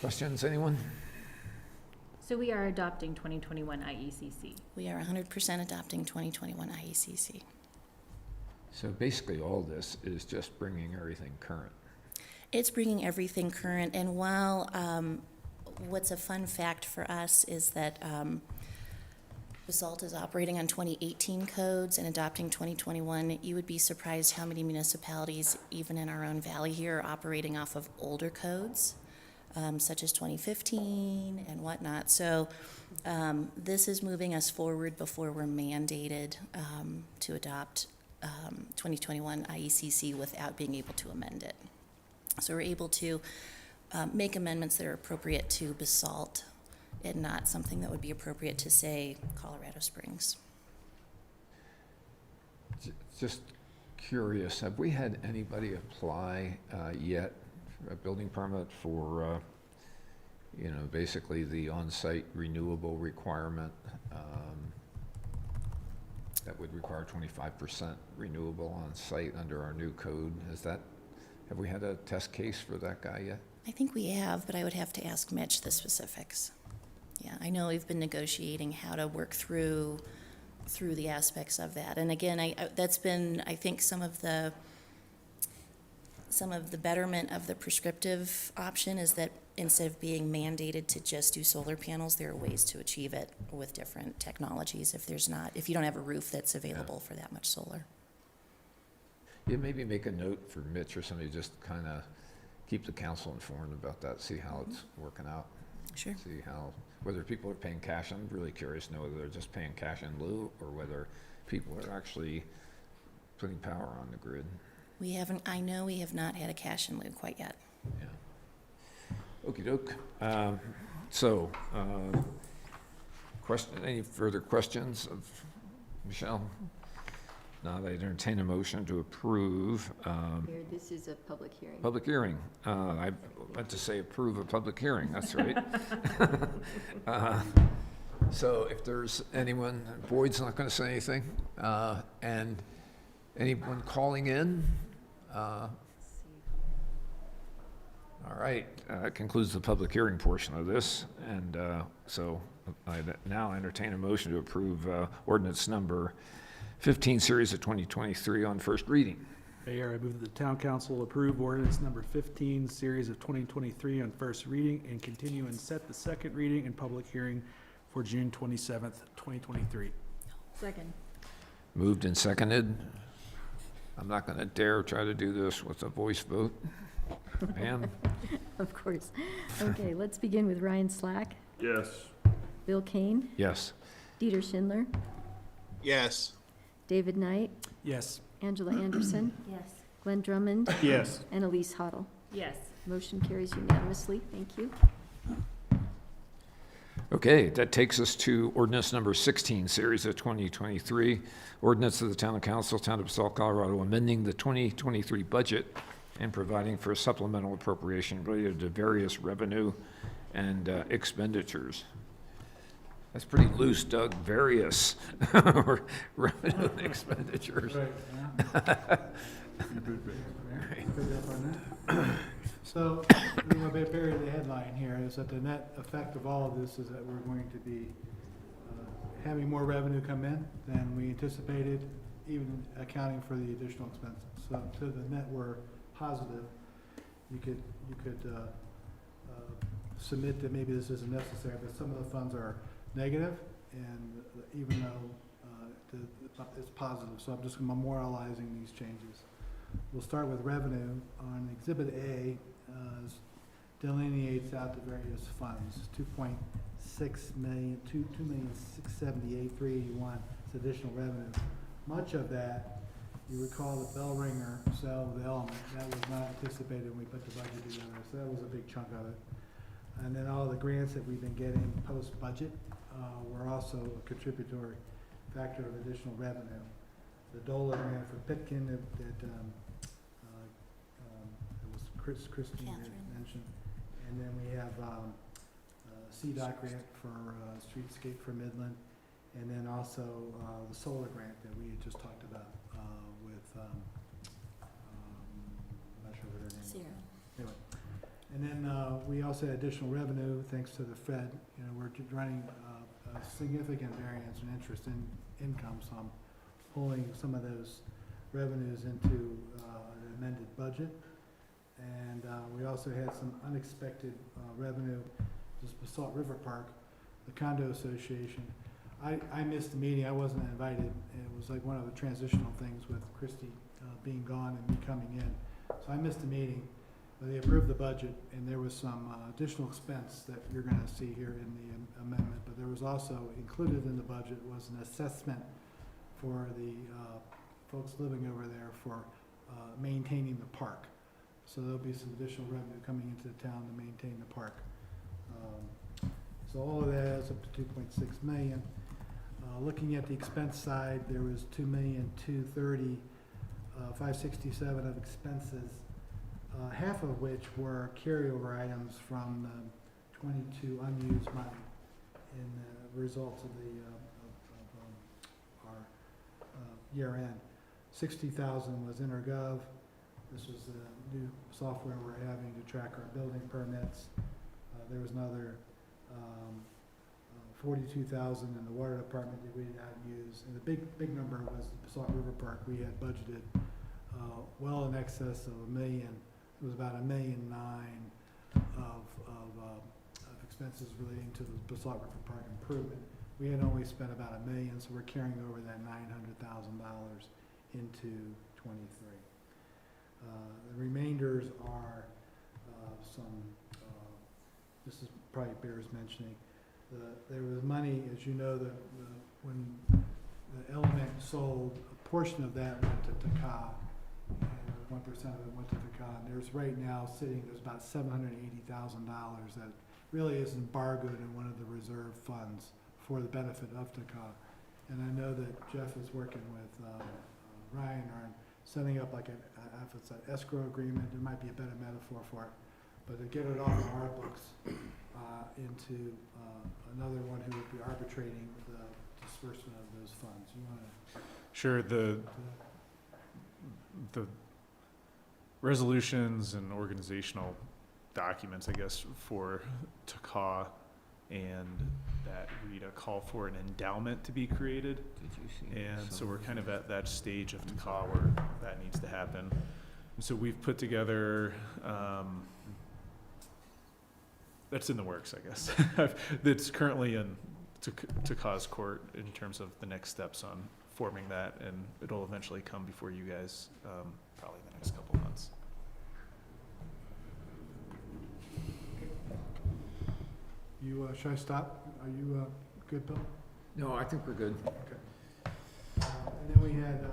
Questions, anyone? So we are adopting 2021 IECC. We are 100% adopting 2021 IECC. So basically, all this is just bringing everything current. It's bringing everything current, and while what's a fun fact for us is that Basalt is operating on 2018 codes and adopting 2021, you would be surprised how many municipalities, even in our own valley here, are operating off of older codes, such as 2015 and whatnot. So this is moving us forward before we're mandated to adopt 2021 IECC without being able to amend it. So we're able to make amendments that are appropriate to Basalt and not something that would be appropriate to, say, Colorado Springs. Just curious, have we had anybody apply yet for a building permit for, basically the on-site renewable requirement that would require 25% renewable on-site under our new code? Have we had a test case for that guy yet? I think we have, but I would have to ask Mitch the specifics. Yeah, I know we've been negotiating how to work through the aspects of that. And again, that's been, I think, some of the betterment of the prescriptive option is that instead of being mandated to just do solar panels, there are ways to achieve it with different technologies if you don't have a roof that's available for that much solar. Yeah, maybe make a note for Mitch or somebody, just kind of keep the council informed about that, see how it's working out. Sure. See whether people are paying cash. I'm really curious to know whether they're just paying cash in lieu or whether people are actually putting power on the grid. I know we have not had a cash in lieu quite yet. Yeah. Okey doke. Any further questions of Michelle? Now I entertain a motion to approve. Mayor, this is a public hearing. Public hearing. I meant to say approve a public hearing, that's right. So if there's anyone, Boyd's not going to say anything, and anyone calling in? All right, that concludes the public hearing portion of this, and so I now entertain a motion to approve ordinance number 15, series of 2023 on first reading. Mayor, I move that the town council approve ordinance number 15, series of 2023 on first reading and continue and set the second reading and public hearing for June 27th, 2023. Second. Moved and seconded. I'm not going to dare try to do this with a voice vote. Pam? Of course. Okay, let's begin with Ryan Slack, Yes. Bill Kane, Yes. Dieter Schindler, Yes. David Knight, Yes. Angela Anderson, Yes. Glenn Drummond, Yes. and Elise Hoddle. Yes. Motion carries unanimously. Thank you. Okay, that takes us to ordinance number 16, series of 2023. Ordinance of the Town Council, Town of Basalt, Colorado, amending the 2023 budget and providing for a supplemental appropriation related to various revenue and expenditures. That's pretty loose, Doug, various revenue and expenditures. So, we bury the headline here, is that the net effect of all of this is that we're going to be having more revenue come in than we anticipated, even accounting for the additional expenses. So to the net, we're positive. You could submit that maybe this isn't necessary, but some of the funds are negative, and even though it's positive. So I'm just memorializing these changes. We'll start with revenue. On Exhibit A, delineates out the various funds, 2.6 million, 2,678,381 is additional revenue. Much of that, you recall the bell ringer sale of the element, that was not anticipated when we put the budget together, so that was a big chunk of it. And then all the grants that we've been getting post-budget were also a contributory factor of additional revenue. The DOLA grant for Pitkin that it was Christine had mentioned. And then we have CDOT grant for streetscape for Midland. And then also the solar grant that we had just talked about with, I'm not sure what her name is. Anyway. And then we also had additional revenue thanks to the Fed. You know, we're running a significant variance in interest in income, so I'm pulling some of those revenues into an amended budget. And we also had some unexpected revenue. This Basalt River Park, the condo association. I missed the meeting. I wasn't invited. It was like one of the transitional things with Christy being gone and me coming in. So I missed the meeting. But they approved the budget, and there was some additional expense that you're going to see here in the amendment. But there was also included in the budget was an assessment for the folks living over there for maintaining the park. So there'll be some additional revenue coming into the town to maintain the park. So all of that adds up to 2.6 million. Looking at the expense side, there was 2,230,567 of expenses, half of which were carryover items from the 22 unused money in the results of our year end. 60,000 was intergov. This was the new software we're having to track our building permits. There was another 42,000 in the water department that we did not use. And the big number was the Basalt River Park. We had budgeted well in excess of $1 million. It was about $1.9 million of expenses relating to the Basalt River Park improvement. We had only spent about $1 million, so we're carrying over that $900,000 into 23. The remainders are this is probably bears mentioning. There was money, as you know, when the element sold, a portion of that went to TACA, and 1% of it went to TACA. And there's right now there's about $780,000 that really is embargoed in one of the reserve funds for the benefit of TACA. And I know that Jeff is working with Ryan on setting up like if it's an escrow agreement, there might be a better metaphor for it, but to get it off of our books into another one who would be arbitrating the disbursement of those funds. You want to? Sure. The resolutions and organizational documents, I guess, for TACA, and that we'd call for an endowment to be created. Did you see? And so we're kind of at that stage of TACA where that needs to happen. And so we've put together, that's in the works, I guess. That's currently in TACA's court in terms of the next steps on forming that, and it'll eventually come before you guys, probably in the next couple of months. Should I stop? Are you good, Bill? No, I think we're good. Okay. And then we had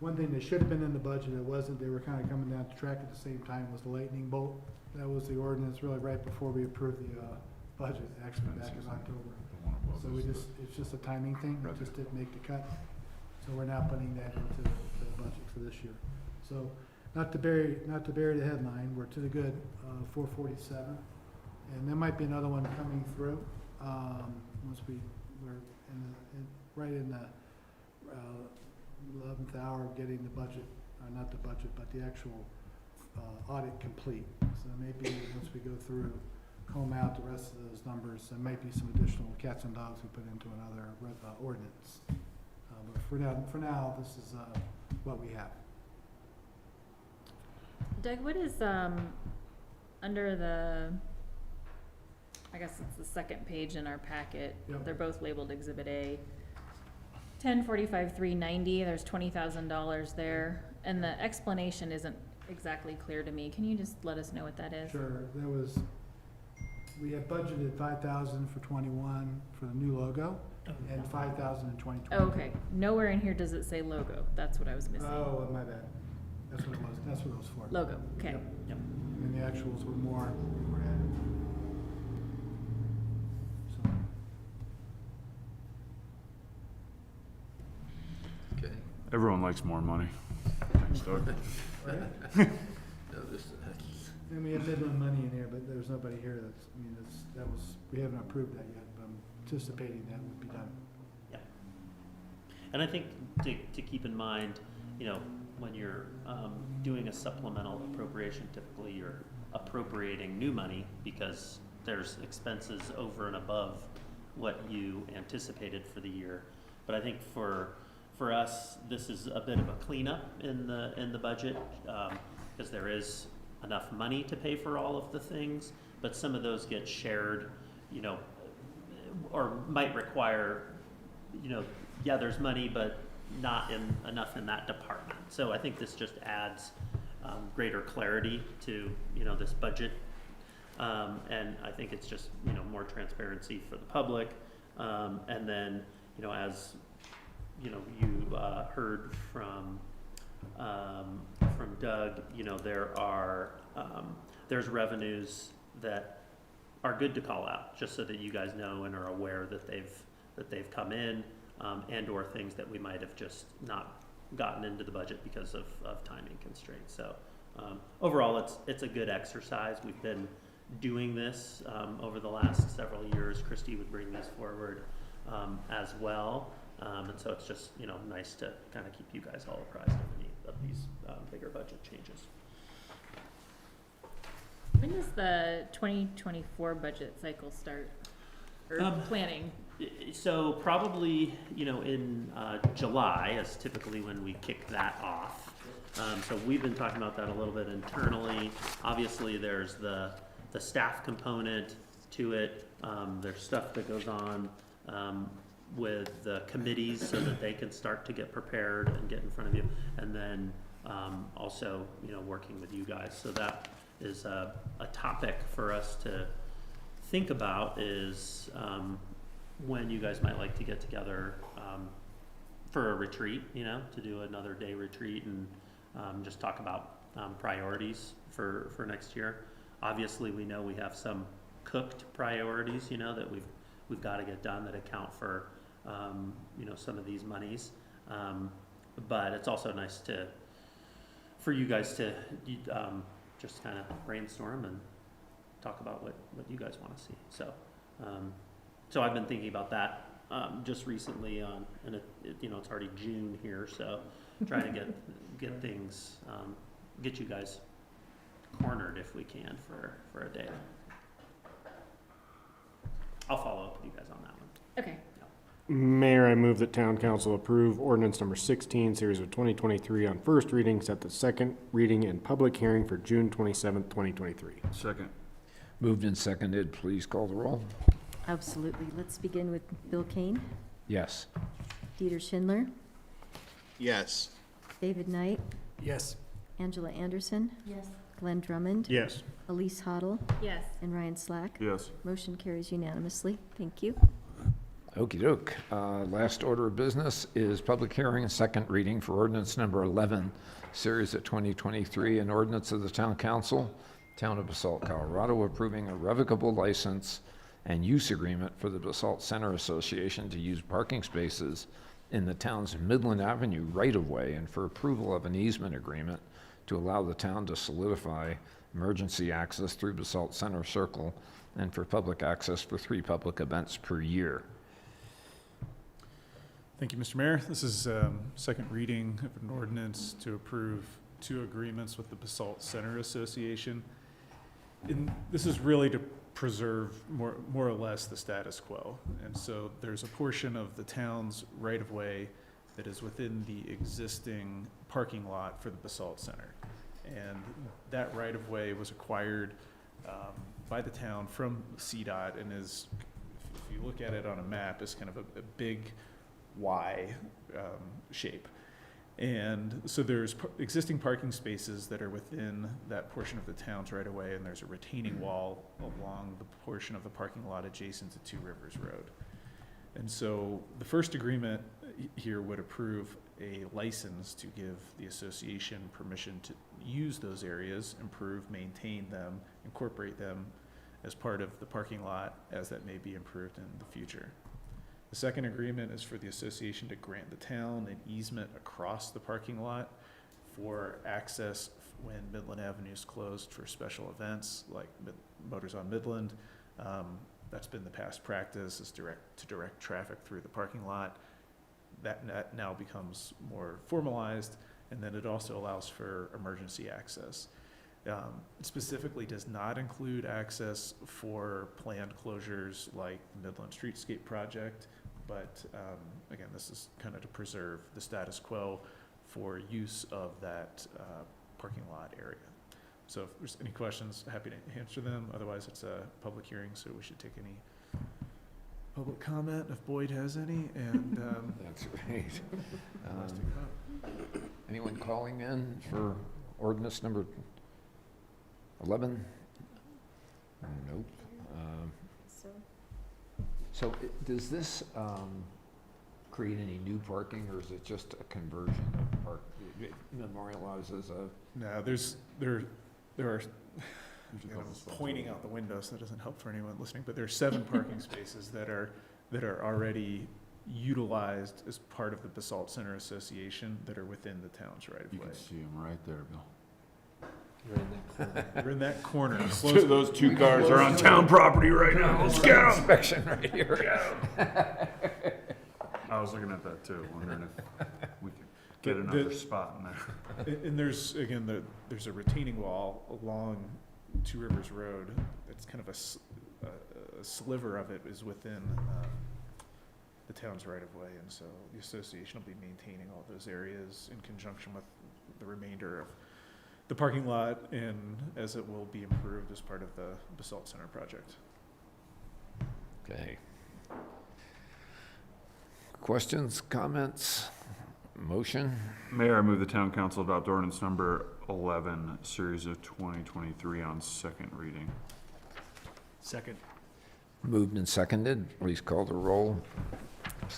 One thing that should have been in the budget, it wasn't, they were kind of coming down the track at the same time, was the lightning bolt. That was the ordinance really right before we approved the budget, actually back in October. So it's just a timing thing, it just didn't make the cut. So we're now putting that into the budget for this year. So not to bury the headline, we're to the good, 447. And there might be another one coming through, once we're right in the 11th hour of getting the budget, not the budget, but the actual audit complete. So maybe once we go through, comb out the rest of those numbers, there might be some additional cats and dogs we put into another ordinance. But for now, this is what we have. Doug, what is, under the, I guess it's the second page in our packet, Yep. they're both labeled Exhibit A. 1045-390, there's $20,000 there, and the explanation isn't exactly clear to me. Can you just let us know what that is? Sure, we had budgeted 5,000 for 21 for the new logo, and 5,000 in 2020. Oh, okay. Nowhere in here does it say logo. That's what I was missing. Oh, my bad. That's what it was. That's what it was for. Logo, okay. Yep. And the actuals were more added. So, Okay. Everyone likes more money. Thanks, Doug. and we have Midland money in here, but there's nobody here we haven't approved that yet, but I'm anticipating that would be done. And I think to keep in mind, when you're doing a supplemental appropriation, typically you're appropriating new money because there's expenses over and above what you anticipated for the year. But I think for us, this is a bit of a cleanup in the budget because there is enough money to pay for all of the things, but some of those get shared, or might require, there's money, but not enough in that department. So I think this just adds greater clarity to, this budget. And I think it's just, more transparency for the public. And then, as, you heard from Doug, there's revenues that are good to call out, just so that you guys know and are aware that they've come in, and or things that we might have just not gotten into the budget because of timing constraints. So overall, it's a good exercise. We've been doing this over the last several years. Christy would bring this forward as well, and so it's just nice to kind of keep you guys all apprised of these bigger budget changes. When does the 2024 budget cycle start? Or planning? So probably, in July is typically when we kick that off. So we've been talking about that a little bit internally. Obviously, there's the staff component to it. There's stuff that goes on with the committees so that they can start to get prepared and get in front of you. And then also, working with you guys. So that is a topic for us to think about is when you guys might like to get together for a retreat, to do another day retreat and just talk about priorities for next year. Obviously, we know we have some cooked priorities, that we've got to get done that account for some of these monies. But it's also nice for you guys to just kind of brainstorm and talk about what you guys want to see. So, so I've been thinking about that just recently and it's already June here, so trying to get things, get you guys cornered if we can for a day. I'll follow up with you guys on that one. Okay. Mayor, I move that town council approve ordinance number 16, series of 2023 on first reading, set the second reading and public hearing for June 27th, 2023. Second. Moved and seconded, please call the roll. Absolutely. Let's begin with Bill Kane, Yes. Dieter Schindler, Yes. David Knight, Yes. Angela Anderson, Yes. Glenn Drummond, Yes. Elise Hoddle, Yes. and Ryan Slack. Yes. Motion carries unanimously. Thank you. Okey-doke. Last order of business is public hearing and second reading for ordinance number 11, series of 2023, an ordinance of the Town Council, Town of Basalt, Colorado, approving a revocable license and use agreement for the Basalt Center Association to use parking spaces in the town's Midland Avenue right-of-way, and for approval of an easement agreement to allow the town to solidify emergency access through Basalt Center Circle and for public access for 3 public events per year. Thank you, Mr. Mayor. This is second reading of an ordinance to approve 2 agreements with the Basalt Center Association. And this is really to preserve more or less the status quo. And so there's a portion of the town's right-of-way that is within the existing parking lot for the Basalt Center. And that right-of-way was acquired by the town from CDOT and is, if you look at it on a map, is kind of a big Y shape. And so there's existing parking spaces that are within that portion of the town's right away, and there's a retaining wall along the portion of the parking lot adjacent to Two Rivers Road. And so the first agreement here would approve a license to give the association permission to use those areas, improve, maintain them, incorporate them as part of the parking lot as that may be improved in the future. The second agreement is for the association to grant the town an easement across the parking lot for access when Midland Avenue is closed for special events like Motors on Midland. That's been the past practice, is to direct traffic through the parking lot. That now becomes more formalized, and then it also allows for emergency access. It specifically does not include access for planned closures like the Midland Streetscape project, but again, this is kind of to preserve the status quo for use of that parking lot area. So if there's any questions, happy to answer them. Otherwise, it's a public hearing, so we should take any public comment if Boyd has any. And That's right. Anyone calling in for ordinance number 11? Nope. So does this create any new parking, or is it just a conversion of park? It memorializes a... No, there are, pointing out the window, so that doesn't help for anyone listening, but there are 7 parking spaces that are already utilized as part of the Basalt Center Association that are within the town's right of way. You can see them right there, Bill. You're in that corner. Those 2 cars are on town property right now. Let's get them. Inspection right here. I was looking at that too, wondering if we could get another spot in there. And there's, again, there's a retaining wall along Two Rivers Road. It's kind of a sliver of it is within the town's right of way. And so the association will be maintaining all those areas in conjunction with the remainder of the parking lot, and as it will be improved as part of the Basalt Center project. Okay. Questions, comments, motion? Mayor, I move the town council adopt ordinance number 11, series of 2023 on second reading. Second. Moved and seconded. Please call the roll.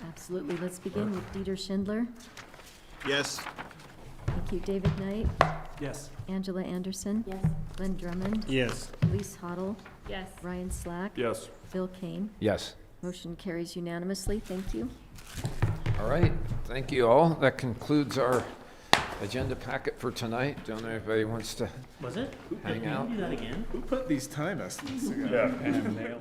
Absolutely. Let's begin with Dieter Schindler. Yes. Thank you. David Knight, Yes. Angela Anderson, Yes. Glenn Drummond, Yes. Elise Hoddle, Yes. Ryan Slack, Yes. Bill Kane. Yes. Motion carries unanimously. Thank you. All right. Thank you all. That concludes our agenda packet for tonight. Don't know if anybody wants to Was it? hang Can out. you do that again? Who put these time estimates together? Yeah.